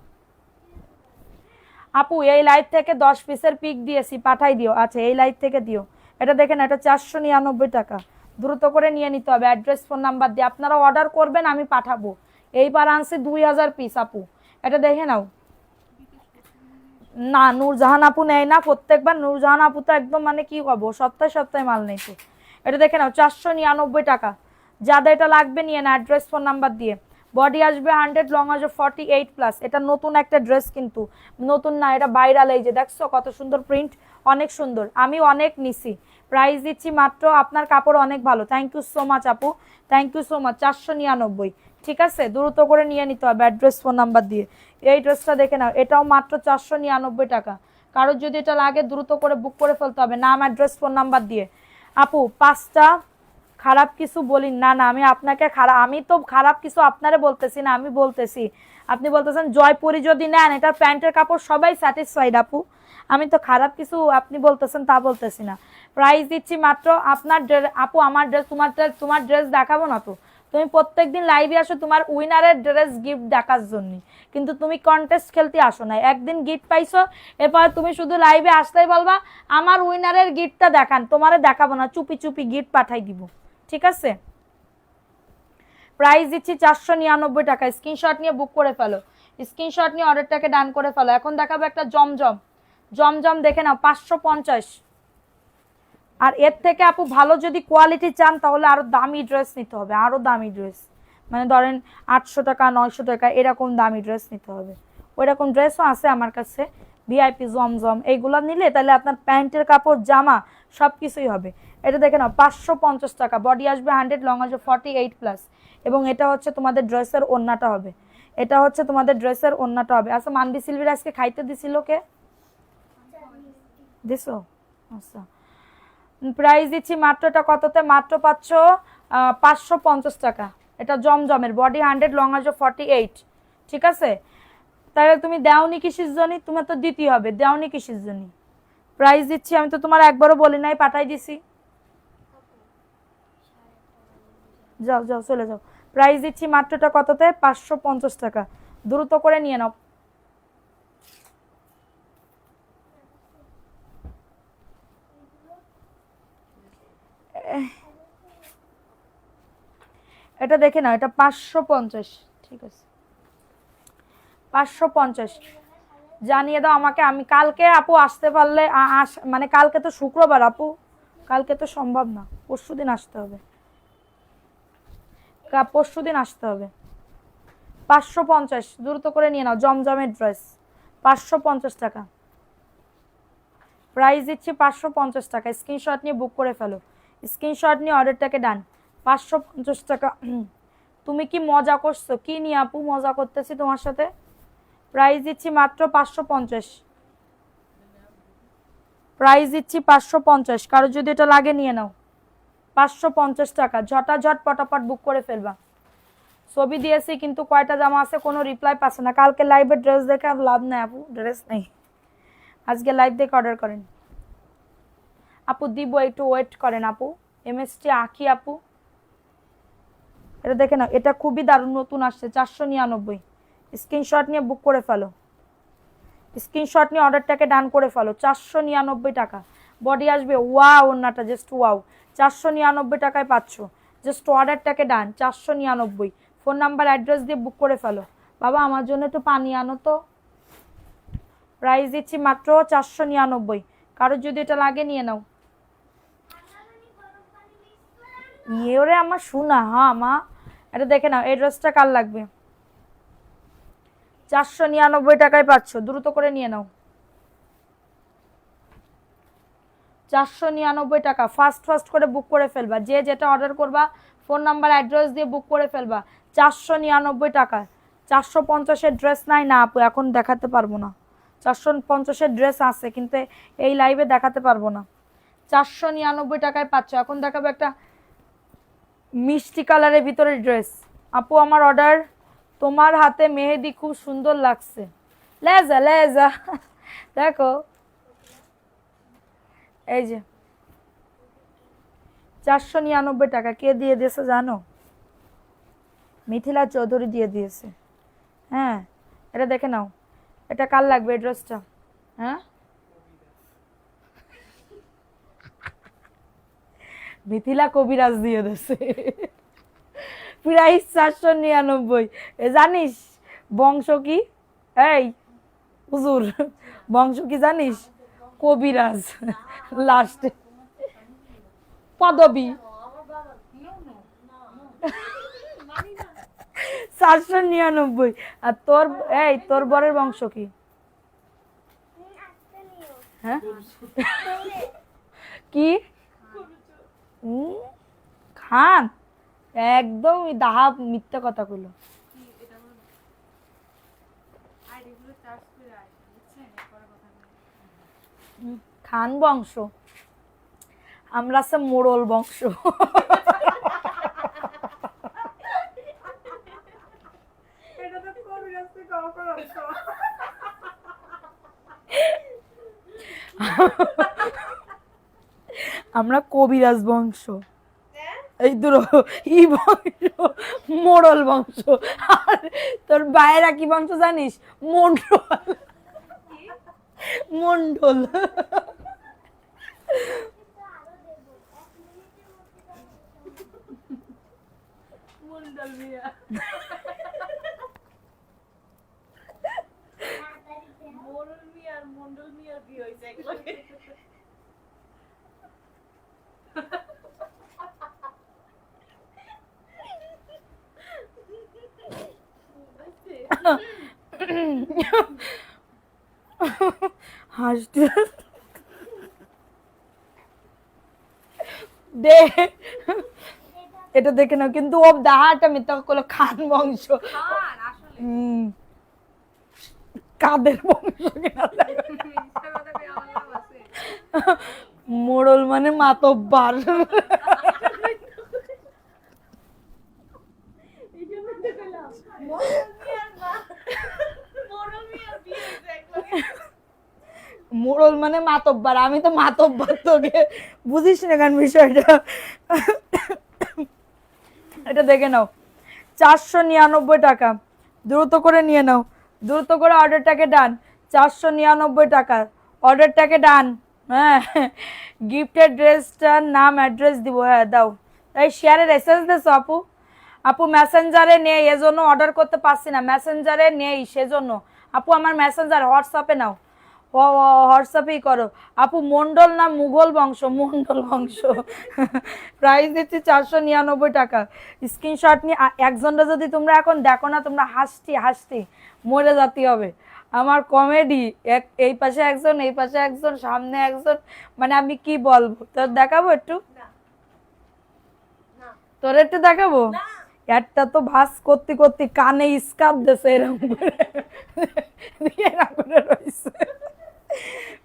আপু এই লাইভ থেকে 10 পিসের পিক দিয়েছি, পাঠাই দিও। আচ্ছা, এই লাইভ থেকে দিও। এটা দেখেন, এটা 499 টাকা। দ্রুত করে নিয়ে নিতে হবে অ্যাড্রেস ফোন নাম্বার দিয়ে। আপনারা অর্ডার করবেন, আমি পাঠাবো। এইবার আনছি 2000 পিস আপু, এটা দেখে নাও। না নূরজাহান আপু নেয় না প্রত্যেকবার, নূরজাহান আপু তো একদম মানে কি করবো, সপ্তাহে সপ্তাহে মাল নেই তো। এটা দেখে নাও 499 টাকা। যাদের এটা লাগবে নিয়ে না অ্যাড্রেস ফোন নাম্বার দিয়ে। বডি আসবে 100, লং আসবে 48+। এটা নতুন একটা ড্রেস, কিন্তু নতুন না, এটা ভাইরাল। এই যে দেখছো কত সুন্দর প্রিন্ট, অনেক সুন্দর, আমি অনেক নিছি। প্রাইস দিচ্ছি মাত্র, আপনার কাপড় অনেক ভালো। থ্যাংক ইউ সো মাচ আপু, থ্যাংক ইউ সো মাচ। 499, ঠিক আছে, দ্রুত করে নিয়ে নিতে হবে অ্যাড্রেস ফোন নাম্বার দিয়ে। এই ড্রেসটা দেখে নাও, এটাও মাত্র 499 টাকা। কারোর যদি এটা লাগে দ্রুত করে বুক করে ফেলতে হবে, নাম অ্যাড্রেস ফোন নাম্বার দিয়ে। আপু 5টা খারাপ কিছু বলি না, না আমি আপনাকে খারাপ, আমি তো খারাপ কিছু আপনারে বলতেছি না, আমি বলতেছি আপনি বলতেছেন জয়পুরি যদি নেন এটার প্যান্টের কাপড় সবাই স্যাটিসফাইড আপু, আমি তো খারাপ কিছু আপনি বলতেছেন তা বলতেছি না। প্রাইস দিচ্ছি মাত্র আপনার আপু, আমার ড্রেস তোমার ড্রেস দেখাবো না তো, তুমি প্রত্যেকদিন লাইভে আসো তোমার উইনারের ড্রেস গিফট দেখার জন্য, কিন্তু তুমি কন্টেস্ট খেলতে আসো না। একদিন গিফট পাইছো, এরপর তুমি শুধু লাইভে আসলেই বলবা আমার উইনারের গিফটটা দেখান, তোমারে দেখাবো না, চুপি চুপি গিফট পাঠাই দিব, ঠিক আছে। প্রাইস দিচ্ছি 499 টাকা। স্ক্রিনশট নিয়ে বুক করে ফেলো, স্ক্রিনশট নিয়ে অর্ডারটাকে ডান করে ফেলো। এখন দেখাবো একটা জমজম, জমজম দেখে নাও 550। আর এর থেকে আপু ভালো যদি কোয়ালিটি চান তাহলে আরো দামি ড্রেস নিতে হবে, আরো দামি ড্রেস, মানে ধরেন 800 টাকা 900 টাকা এরকম দামি ড্রেস নিতে হবে। ওই রকম ড্রেসও আছে আমার কাছে, ভিআইপি জমজম, এইগুলো নিলে তাহলে আপনার প্যান্টের কাপড় জামা সব কিছুই হবে। এটা দেখে নাও 550 টাকা। বডি আসবে 100, লং আসবে 48+। এবং এটা হচ্ছে তোমাদের ড্রেসের ওড়নাটা হবে, এটা হচ্ছে তোমাদের ড্রেসের ওড়নাটা হবে। আচ্ছা মানবি সিলভির আজকে খাইতে দিছিল কে, দিছো? আচ্ছা প্রাইস দিচ্ছি মাত্র, এটা কততে মাত্র পাচ্ছ 550 টাকা। এটা জমজমের, বডি 100, লং আসবে 48, ঠিক আছে। তাহলে তুমি দেওনি কিসের জন্য, তোমার তো দিতেই হবে, দেওনি কিসের জন্য। প্রাইস দিচ্ছি, আমি তো তোমার একবারও বলি নাই, পাঠাই দিছি। যাও যাও চলে যাও। প্রাইস দিচ্ছি মাত্রটা কততে, 550 টাকা। দ্রুত করে নিয়ে নাও। এটা দেখে নাও, এটা 550, ঠিক আছে 550 জানিয়ে দাও আমাকে। আমি কালকে আপু আসতে পারলে মানে কালকে তো শুক্রবার আপু, কালকে তো সম্ভব না, পরশুদিন আসতে হবে, পরশুদিন আসতে হবে। 550 দ্রুত করে নিয়ে নাও, জমজমের ড্রেস 550 টাকা। প্রাইস দিচ্ছি 550 টাকা। স্ক্রিনশট নিয়ে বুক করে ফেলো, স্ক্রিনশট নিয়ে অর্ডারটাকে ডান। 550 টাকা। তুমি কি মজা করছো, কি নিয়ে আপু মজা করতেছি তোমার সাথে। প্রাইস দিচ্ছি মাত্র 550, প্রাইস দিচ্ছি 550। কারো যদি এটা লাগে নিয়ে নাও, 550 টাকা। ঝটাঝট পটাপট বুক করে ফেলবা। ছবি দিয়েছি কিন্তু কয়টা জামা আছে কোনো রিপ্লাই পাচ্ছে না। কালকে লাইভে ড্রেস দেখে আর লাভ নেই আপু, ড্রেস নেই, আজকে লাইভ দেখে অর্ডার করেন আপু, দিব একটু ওয়েট করেন আপু। এমএসটি আঁকি আপু, এটা দেখে নাও, এটা খুবই দারুণ, নতুন আসছে 499। স্ক্রিনশট নিয়ে বুক করে ফেলো, স্ক্রিনশট নিয়ে অর্ডারটাকে ডান করে ফেলো। 499 টাকা। বডি আসবে ওয়াও, ওন্নাটা জাস্ট ওয়াও, 499 টাকায় পাচ্ছ। জাস্ট অর্ডারটাকে ডান, 499। ফোন নাম্বার অ্যাড্রেস দিয়ে বুক করে ফেলো। বাবা আমার জন্য একটু পানি আনো তো। প্রাইস দিচ্ছি মাত্র 499। কারোর যদি এটা লাগে নিয়ে নাও। ইয়ে ওরে আমার শোনা, হ্যাঁ মা, এটা দেখে নাও, এই ড্রেসটা কার লাগবে। 499 টাকায় পাচ্ছ, দ্রুত করে নিয়ে নাও। 499 টাকা। ফাস্ট ফাস্ট করে বুক করে ফেলবা, যে যেটা অর্ডার করবা ফোন নাম্বার অ্যাড্রেস দিয়ে বুক করে ফেলবা। 499 টাকা। 450-এর ড্রেস নাই না আপু, এখন দেখাতে পারবো না। 450-এর ড্রেস আছে কিন্তু এই লাইভে দেখাতে পারবো না। 499 টাকায় পাচ্ছ। এখন দেখাবো একটা মিষ্টি কালারের ভিতরে ড্রেস। আপু আমার অর্ডার, তোমার হাতে মেহেদি খুব সুন্দর লাগছে। লেজা লেজা দেখো, এই যে 499 টাকা। কে দিয়ে দিয়েছে জানো, মিথিলা চৌধুরী দিয়ে দিয়েছে। হ্যাঁ এটা দেখে নাও, এটা কার লাগবে এই ড্রেসটা। হ্যাঁ মিথিলা কবিরাজ দিয়ে দিছে প্রাইস 499। জানিস বংশ কি? এই হুজুর বংশ কি জানিস? কবিরাজ লাস্টে পদবী 499। আর তোর তোর বরের বংশ কি? হ্যাঁ কি? খান? একদম দাহা মিথ্যা কথা কইলো। খান বংশ, আমরা আছে মোড়ল বংশ আমরা কবিরাজ বংশ, এই দুটো ই বংশ মোড়ল বংশ। আর তোর বাইরা কি বংশ জানিস? মন্ডল মন্ডল মন্ডল মিয়া মোড়ল মিয়া আর মন্ডল মিয়া কি হইছে একলগে? হাসতে দে, এটা দেখে নাও। কিন্তু ও দাহাটা মিথ্যা করলো, খান বংশ। কাদের বংশ মোড়ল মানে মাতব্বার মোড়ল মানে মাতব্বার, আমি তো মাতব্বার, তোকে বুঝিস না কেন বিষয়টা? এটা দেখে নাও 499 টাকা, দ্রুত করে নিয়ে নাও, দ্রুত করে অর্ডারটাকে ডান। 499 টাকা অর্ডারটাকে ডান। হ্যাঁ গিফটের ড্রেসটার নাম অ্যাড্রেস দিব। হ্যাঁ দাও। এই শেয়ারে মেসেজ দেছো আপু? আপু মেসেঞ্জারে নেই এজন্য অর্ডার করতে পারছি না, মেসেঞ্জারে নেই সেজন্য। আপু আমার মেসেঞ্জার হোয়াটসঅ্যাপে নাও, হোয়াটসঅ্যাপেই করো। আপু মন্ডল না মুঘল বংশ? মন্ডল বংশ। প্রাইস দিচ্ছি 499 টাকা। স্ক্রিনশট নিয়ে একজনটা যদি তোমরা এখন দেখো না, তোমরা হাসতি হাসতি মরে যাতে হবে। আমার কমেডি, এই পাশে একজন, এই পাশে একজন, সামনে একজন, মানে আমি কি বলবো? তোর দেখাবো একটু, তোর একটু দেখাবো। একটা তো ভাস করতে করতে কানে স্কাপ দিছে এরকম করে রয়েছে।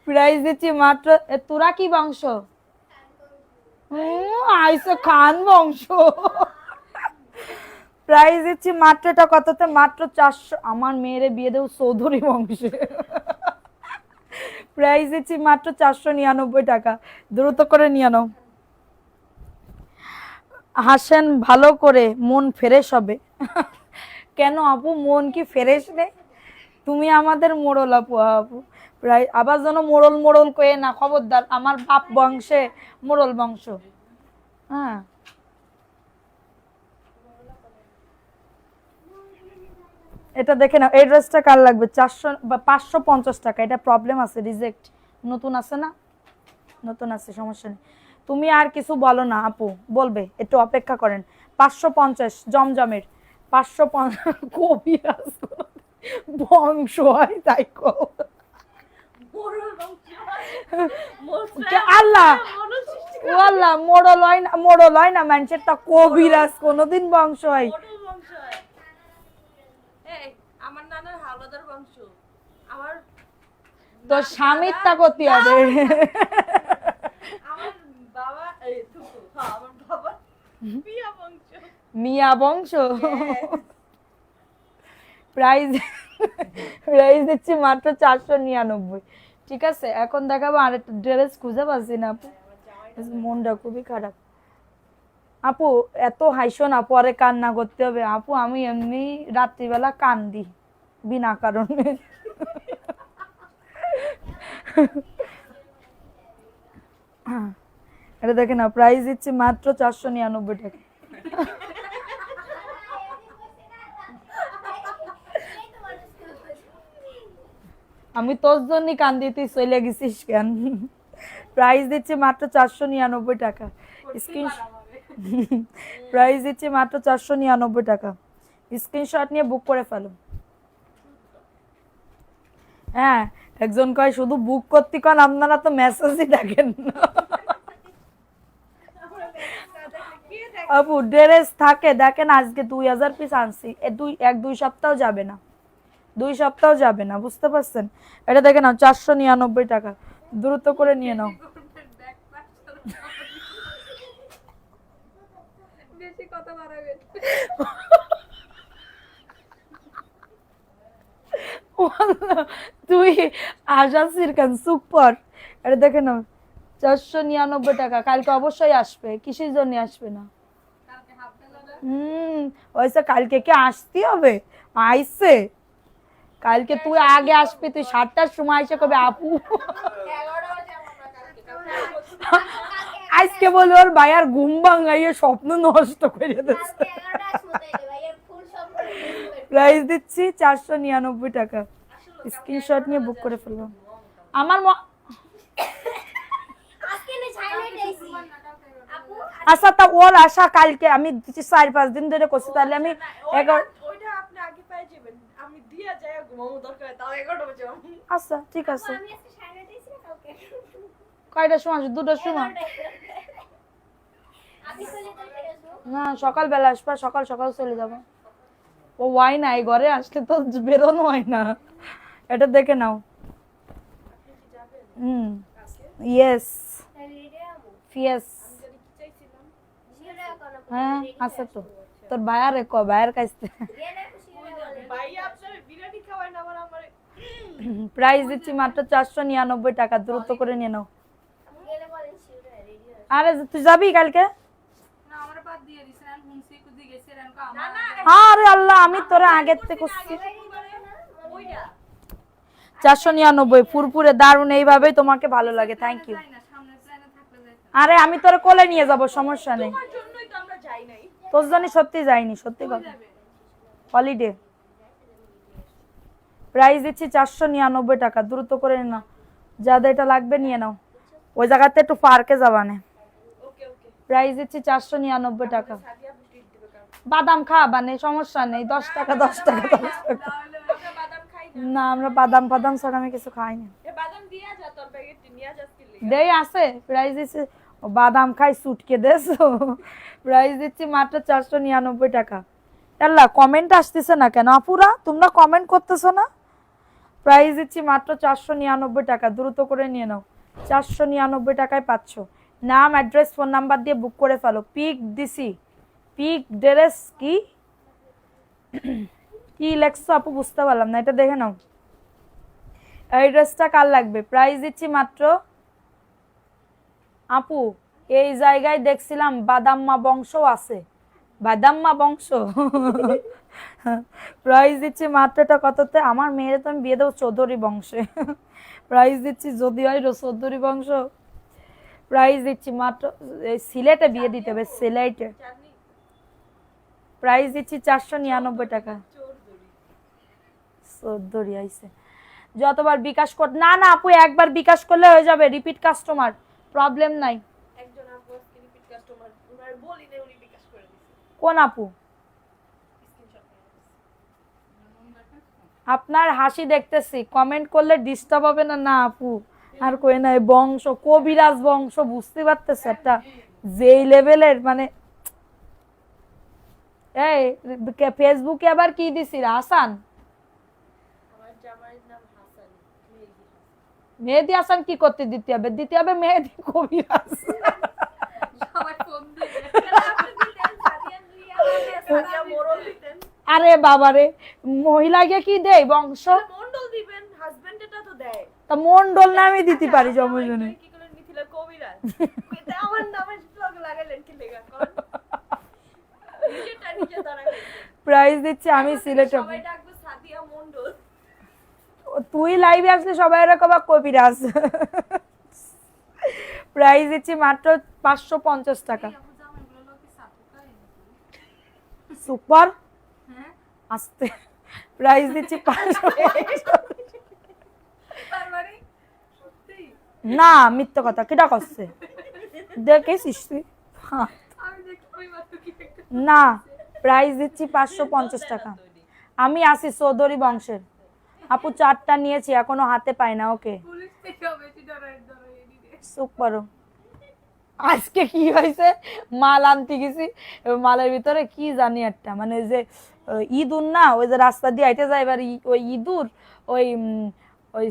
প্রাইস দিচ্ছি মাত্র, তোরা কি বংশ? আইসো খান বংশ। প্রাইস দিচ্ছি মাত্র, এটা কততে? মাত্র 400। আমার মেয়েরে বিয়ে দেব চৌধুরী বংশে। প্রাইস দিচ্ছি মাত্র 499 টাকা, দ্রুত করে নিয়ে নাও। হাসেন ভালো করে, মন ফ্রেশ হবে। কেন আপু মন কি ফ্রেশ নেই? তুমি আমাদের মোড়ল আপু। আপু প্রায় আবার যেন মোড়ল মোড়ল কয়ে না, খবরদার। আমার বাপ বংশে মোড়ল বংশ। হ্যাঁ এটা দেখে নাও। এই ড্রেসটা কার লাগবে? 400 বা 550 টাকা। এটা প্রবলেম আছে, রিজেক্ট। নতুন আছে না? নতুন আছে, সমস্যা নেই। তুমি আর কিছু বলো না আপু, বলবে একটু অপেক্ষা করেন। 550 জমজমের 550। কবিরাজ বংশ হয় তাই কো? আল্লাহ আল্লাহ, মোড়ল হয় না, মোড়ল হয় না মানুষের, তা কবিরাজ কোনদিন বংশ হয়? আমার নানার হাওলাদার বংশ। আমার তোর স্বামীর তা করতে হবে। আমার বাবা আমার বাবা মিয়া বংশ। মিয়া বংশ। প্রাইস প্রাইস দিচ্ছি মাত্র 499। ঠিক আছে, এখন দেখাবো আরেকটা ড্রেস, খুঁজে পাচ্ছি না আপু, মনটা খুবই খারাপ। আপু এত হাইসো না, পরে কান্না করতে হবে আপু। আমি এমনি রাত্রিবেলা কান্দি বিনা কারণে। এটা দেখে না, প্রাইস দিচ্ছি মাত্র 499 টাকা। আমি তোর জন্যই কান্দি, তুই চলে গেছিস কেন? প্রাইস দিচ্ছি মাত্র 499 টাকা। স্ক্রিন প্রাইস দিচ্ছি মাত্র 499 টাকা। স্ক্রিনশট নিয়ে বুক করে ফেলো। হ্যাঁ, একজন কয় শুধু বুক করতে কন, আপনারা তো মেসেজই দেখেন না। আপু ড্রেস থাকে দেখেন, আজকে 2000 পিস আনছি, এক দুই সপ্তাহ যাবে না, 2 সপ্তাহ যাবে না, বুঝতে পারছেন? এটা দেখে নাও 499 টাকা, দ্রুত করে নিয়ে নাও। বেশি কথা বাড়াবেন। তুই আশাসির কান সুপার। এটা দেখে নাও 499 টাকা। কালকে অবশ্যই আসবে, কিসের জন্য আসবে না? কালকে হাফ বেলা ওইসে কালকে কি আসতে হবে? আইসে কালকে, তুই আগে আসবি, তুই 7টার সময় এসে কবে আপু 11টা বাজে আমরা কালকে আজকে বলবো ওর ভাইয়ার ঘুম ভাঙাইয়ে স্বপ্ন নষ্ট করে দিচ্ছে। প্রাইস দিচ্ছি 499 টাকা। স্ক্রিনশট নিয়ে বুক করে ফেলবো। আমার আচ্ছা, তা ওর আশা কালকে আমি 4-5 দিন ধরে করছি, তাহলে আমি 11। ওইটা আপনি আগে পেয়ে যাবেন, আমি দিয়া যাই ঘুমাবো, দরকার তাও 11টা বাজে। আচ্ছা ঠিক আছে। কয়টার সময় আসবে? 2টার সময়? না, সকালবেলা আসবা, সকাল সকাল চলে যাবো। ও ওয়াই না, এই ঘরে আসলে তো বেরোনো হয় না। এটা দেখে নাও। Yes yes. হ্যাঁ আছে তো, তোর ভাইয়ারে ক, ভাইয়ার কাছে। ভাই আপনার বিরিয়ানি খাওয়াই না আমার আমারে। প্রাইস দিচ্ছি মাত্র 499 টাকা, দ্রুত করে নিয়ে নাও। আরে তুই যাবি কালকে? না আমরা বাদ দিয়ে দিছি, আমি হুনসি কুদি গেছি রেন কো না না আরে আল্লাহ, আমি তোরে আগের থেকে করছি। ওইটা 499 ফুরফুরে দারুন, এইভাবেই তোমাকে ভালো লাগে। Thank you. যাই না, সামনে ট্রেনে থাকলে যাই। আরে আমি তোরে কোলে নিয়ে যাব, সমস্যা নেই। তোমার জন্যই তো আমরা যাই নাই। তোর জন্য সত্যি যাইনি, সত্যি কথা। হলিডে। প্রাইস দিচ্ছি 499 টাকা, দ্রুত করে নাও। যাদের এটা লাগবে নিয়ে নাও। ওই জায়গাতে একটু পার্কে যাবা না। ওকে ওকে। প্রাইস দিচ্ছি 499 টাকা। সাদিয়া বুঝিয়ে দিবে কারণ বাদাম খাবা নে, সমস্যা নেই, 10 টাকা 10 টাকা 10 টাকা। আমরা বাদাম খাই না। না, আমরা বাদাম ফাদাম ছাড়া আমি কিছু খাই না। এ বাদাম দিয়া যা, তোর প্যাকেট নিয়ে যাস কি লাগি। দেই আছে, প্রাইস দিচ্ছি। ও বাদাম খাই সুটকে দেছো। প্রাইস দিচ্ছি মাত্র 499 টাকা। আল্লাহ, কমেন্ট আসতেছে না কেন আপুরা? তোমরা কমেন্ট করতেছো না? প্রাইস দিচ্ছি মাত্র 499 টাকা, দ্রুত করে নিয়ে নাও। 499 টাকায় পাচ্ছ। নাম, অ্যাড্রেস, ফোন নাম্বার দিয়ে বুক করে ফেলো। পিক দিছি, পিক ড্রেস কি কি লেখছো আপু, বুঝতে পারলাম না, এটা দেখে নাও। এই ড্রেসটা কার লাগবে? প্রাইস দিচ্ছি মাত্র। আপু এই জায়গায় দেখছিলাম বাদাম্মা বংশ আছে, বাদাম্মা বংশ। প্রাইস দিচ্ছি মাত্রটা কততে? আমার মেয়ের তো আমি বিয়ে দেবো চৌধুরী বংশে। প্রাইস দিচ্ছি, যদি হয় চৌধুরী বংশ। প্রাইস দিচ্ছি মাত্র, সিলেটে বিয়ে দিতে হবে, সিলেটে। জানি প্রাইস দিচ্ছি 499 টাকা। চোর দড়ি। চৌধুরী আইছে। যতবার বিকাশ কর, না না আপু, একবার বিকাশ করলে হয়ে যাবে, রিপিট কাস্টমার, প্রবলেম নাই। একজন আপু আজকে রিপিট কাস্টমার, উনার বলি না, উনি বিকাশ করে দিয়েছে। কোন আপু? স্ক্রিনশট আপনার হাসি দেখতেছি, কমেন্ট করলে ডিস্টার্ব হবে না? না আপু, আর কই না, এই বংশ কবিরাজ বংশ, বুঝতে পারতেছে একটা যেই লেভেলের, মানে এই ফেসবুকে আবার কি দিছি হাসান, আমার জামাইয়ের নাম হাসান, মেহেদি হাসান। মেহেদি হাসান কি করতে দিতে হবে? দিতে হবে মেহেদি কবিরাজ। সবাই ফোন দিবে। সাদিয়া মোড়ল দিতেন। আরে বাবারে, মহিলাকে কি দেয় বংশ? মন্ডল দিবেন, হাজবেন্ড এটা তো দেয়। তা মন্ডল নামে দিতে পারি জমজনে। কি করে মিথিলা কবিরাজ? এটা আমার নামে ব্লগ লাগাইলেন কি লেগা কোন? নিজেটা নিজে দাঁড়াবেন। প্রাইস দিচ্ছি আমি সিলেটে। সবাই ডাকবো সাদিয়া মন্ডল। তুই লাইভে আসলে সবাই এরকম কবিরাজ। প্রাইস দিচ্ছি মাত্র 550 টাকা। আপু জামাইগুলো লোকে সাপু করে নাকি? সুপার হ্যাঁ আস্তে। প্রাইস দিচ্ছি 550। তার মানে সত্যি না মিথ্যা কথা কিটা করছে দেখেছিস তুই? হ্যাঁ। আমি দেখলাম মাত্র কি একটা না প্রাইস দিচ্ছি 550 টাকা। আমি আসি চৌধুরী বংশের আপু, 4টা নিয়েছি এখনো হাতে পাই না। ওকে পুলিশ থেকে বেশি ডরাই এদিকে সুপার। আজকে কি হয়েছে, মাল আনতে গেছি, এবার মালের ভিতরে কি জানি একটা মানে ওই যে ইঁদুর না, ওই যে রাস্তা দিয়ে হাইটে যায় এবার ওই ইঁদুর ওই ওই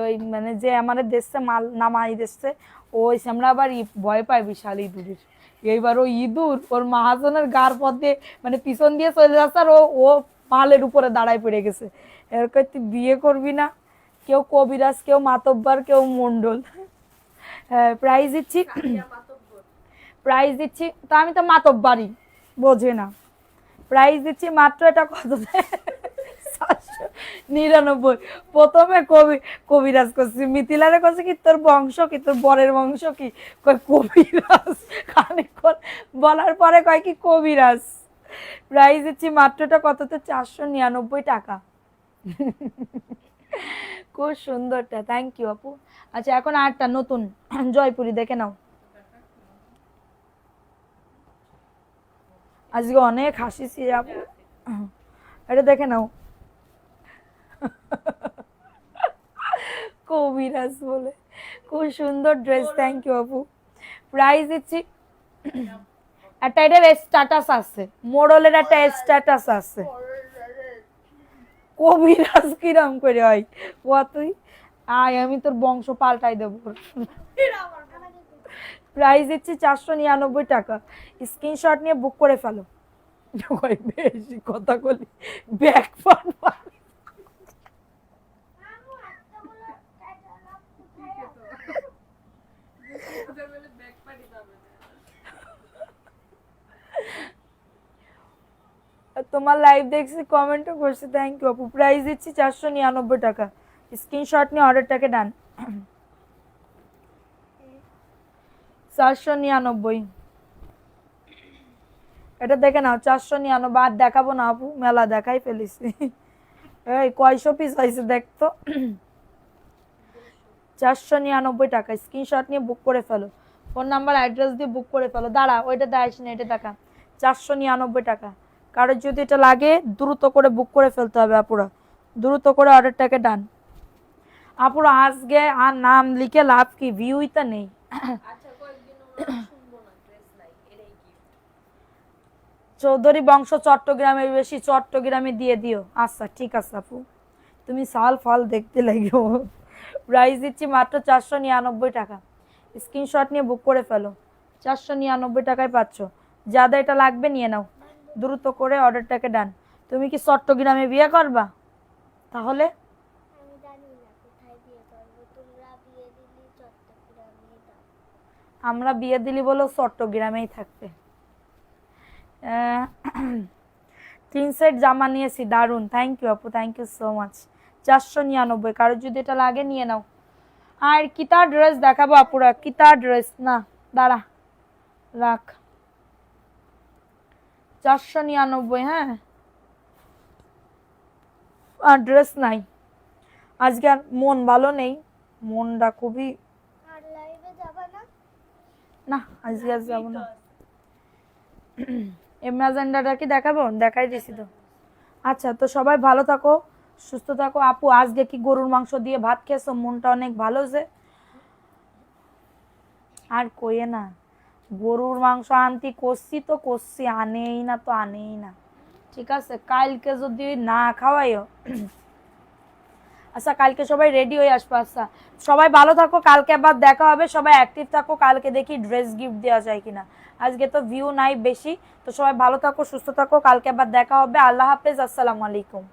ওই মানে যে আমাদের দেশে মাল নামাই দিচ্ছে ওই আমরা আবার ভয় পাই বিশাল ইঁদুরের। এইবার ওই ইঁদুর ওর মহাজনের গার পথ দিয়ে মানে পিছন দিয়ে চলে যাচ্ছে আর ও মালের উপরে দাঁড়ায় পড়ে গেছে। এরকম তুই বিয়ে করবি না? কেউ কবিরাজ, কেউ মাতব্বার, কেউ মন্ডল। হ্যাঁ প্রাইজ দিচ্ছি, প্রাইজ দিচ্ছি, তা আমি তো মাতব্বারই, বোঝে না। প্রাইজ দিচ্ছি মাত্র এটা কত, 799। প্রথমে কবিরাজ করছি, মিথিলারে করছে কি তোর বংশ কি, তোর বরের বংশ কি, কয় কবিরাজ। খানিকক্ষণ বলার পরে কয় কি কবিরাজ। প্রাইজ দিচ্ছি মাত্রটা কততে, 499 টাকা। খুব সুন্দরটা, থ্যাংক ইউ আপু। আচ্ছা এখন আরেকটা নতুন জয়পুরি দেখে নাও। আজকে অনেক হাসিছি আপু, এটা দেখে নাও। কবিরাজ বলে, খুব সুন্দর ড্রেস, থ্যাংক ইউ আপু। প্রাইস দিচ্ছি, একটা এটার স্ট্যাটাস আছে, মোড়লের একটা স্ট্যাটাস আছে। কবিরাজ কিরাম করে হয় তুই আয়, আমি তোর বংশ পাল্টাই দেবো। প্রাইস দিচ্ছি 499 টাকা। স্ক্রিনশট নিয়ে বুক করে ফেলো। বেশি কথা বলি ব্যাক পান। ব্যাগ পাড়ি যাবে তোমার লাইভ দেখছি, কমেন্টও করছি, থ্যাংক ইউ আপু। প্রাইস দিচ্ছি 499 টাকা। স্ক্রিনশট নিয়ে অর্ডারটাকে ডান। 499, এটা দেখে নাও। 499 আর দেখাবো না আপু, মেলা দেখাই ফেলেছি। এই কয়শো পিস হয়েছে দেখতো। 499 টাকা। স্ক্রিনশট নিয়ে বুক করে ফেলো, ফোন নাম্বার অ্যাড্রেস দিয়ে বুক করে ফেলো। দাঁড়া ওইটা দেখাইস না, এটা দেখা। 499 টাকা। কারোর যদি এটা লাগে দ্রুত করে বুক করে ফেলতে হবে আপুরা, দ্রুত করে অর্ডারটাকে ডান। আপুরা আজকে আর নাম লিখে লাভ কি, ভিউই তো নেই। চৌধুরী বংশ চট্টগ্রামের বেশি, চট্টগ্রামে দিয়ে দিও। আচ্ছা ঠিক আছে আপু, তুমি সাল ফল দেখতে লাগো। প্রাইস দিচ্ছি মাত্র 499 টাকা। স্ক্রিনশট নিয়ে বুক করে ফেলো, 499 টাকায় পাচ্ছ। যাদের এটা লাগবে নিয়ে নাও, দ্রুত করে অর্ডারটাকে ডান। তুমি কি চট্টগ্রামে বিয়ে করবা? তাহলে আমি জানি না কোথায় বিয়ে করবো, তোমরা বিয়ে দিলি চট্টগ্রামে দাও। আমরা বিয়ে দিলি বলেও চট্টগ্রামেই থাকবে। 3 সেট জামা নিয়েছি, দারুন, থ্যাংক ইউ আপু, থ্যাংক ইউ সো মাচ। 499, কারোর যদি এটা লাগে নিয়ে নাও। আর কিতা ড্রেস দেখাবো আপুরা, কিতা ড্রেস না, দাঁড়া রাখ। 499, হ্যাঁ। আর ড্রেস নাই আজকে, আর মন ভালো নেই, মনটা খুবই, আর লাইভে যাবা না? না আজকে আর যাবো না। এমাজেন্ডাটা কি দেখাবো? দেখাই দিছি তো। আচ্ছা তো সবাই ভালো থাকো, সুস্থ থাকো। আপু আজকে কি গরুর মাংস দিয়ে ভাত খেয়েছো? মনটা অনেক ভালো যে। আর কইয়ে না, গরুর মাংস আনতি করছি তো করছি, আনেই না তো আনেই না। ঠিক আছে কালকে যদি না খাওয়াইও। আচ্ছা কালকে সবাই রেডি হয়ে আসবো। আচ্ছা সবাই ভালো থাকো, কালকে আবার দেখা হবে। সবাই অ্যাক্টিভ থাকো, কালকে দেখি ড্রেস গিফট দেওয়া যায় কিনা। আজকে তো ভিউ নাই বেশি, তো সবাই ভালো থাকো, সুস্থ থাকো, কালকে আবার দেখা হবে। আল্লাহ হাফেজ, আসসালামু আলাইকুম।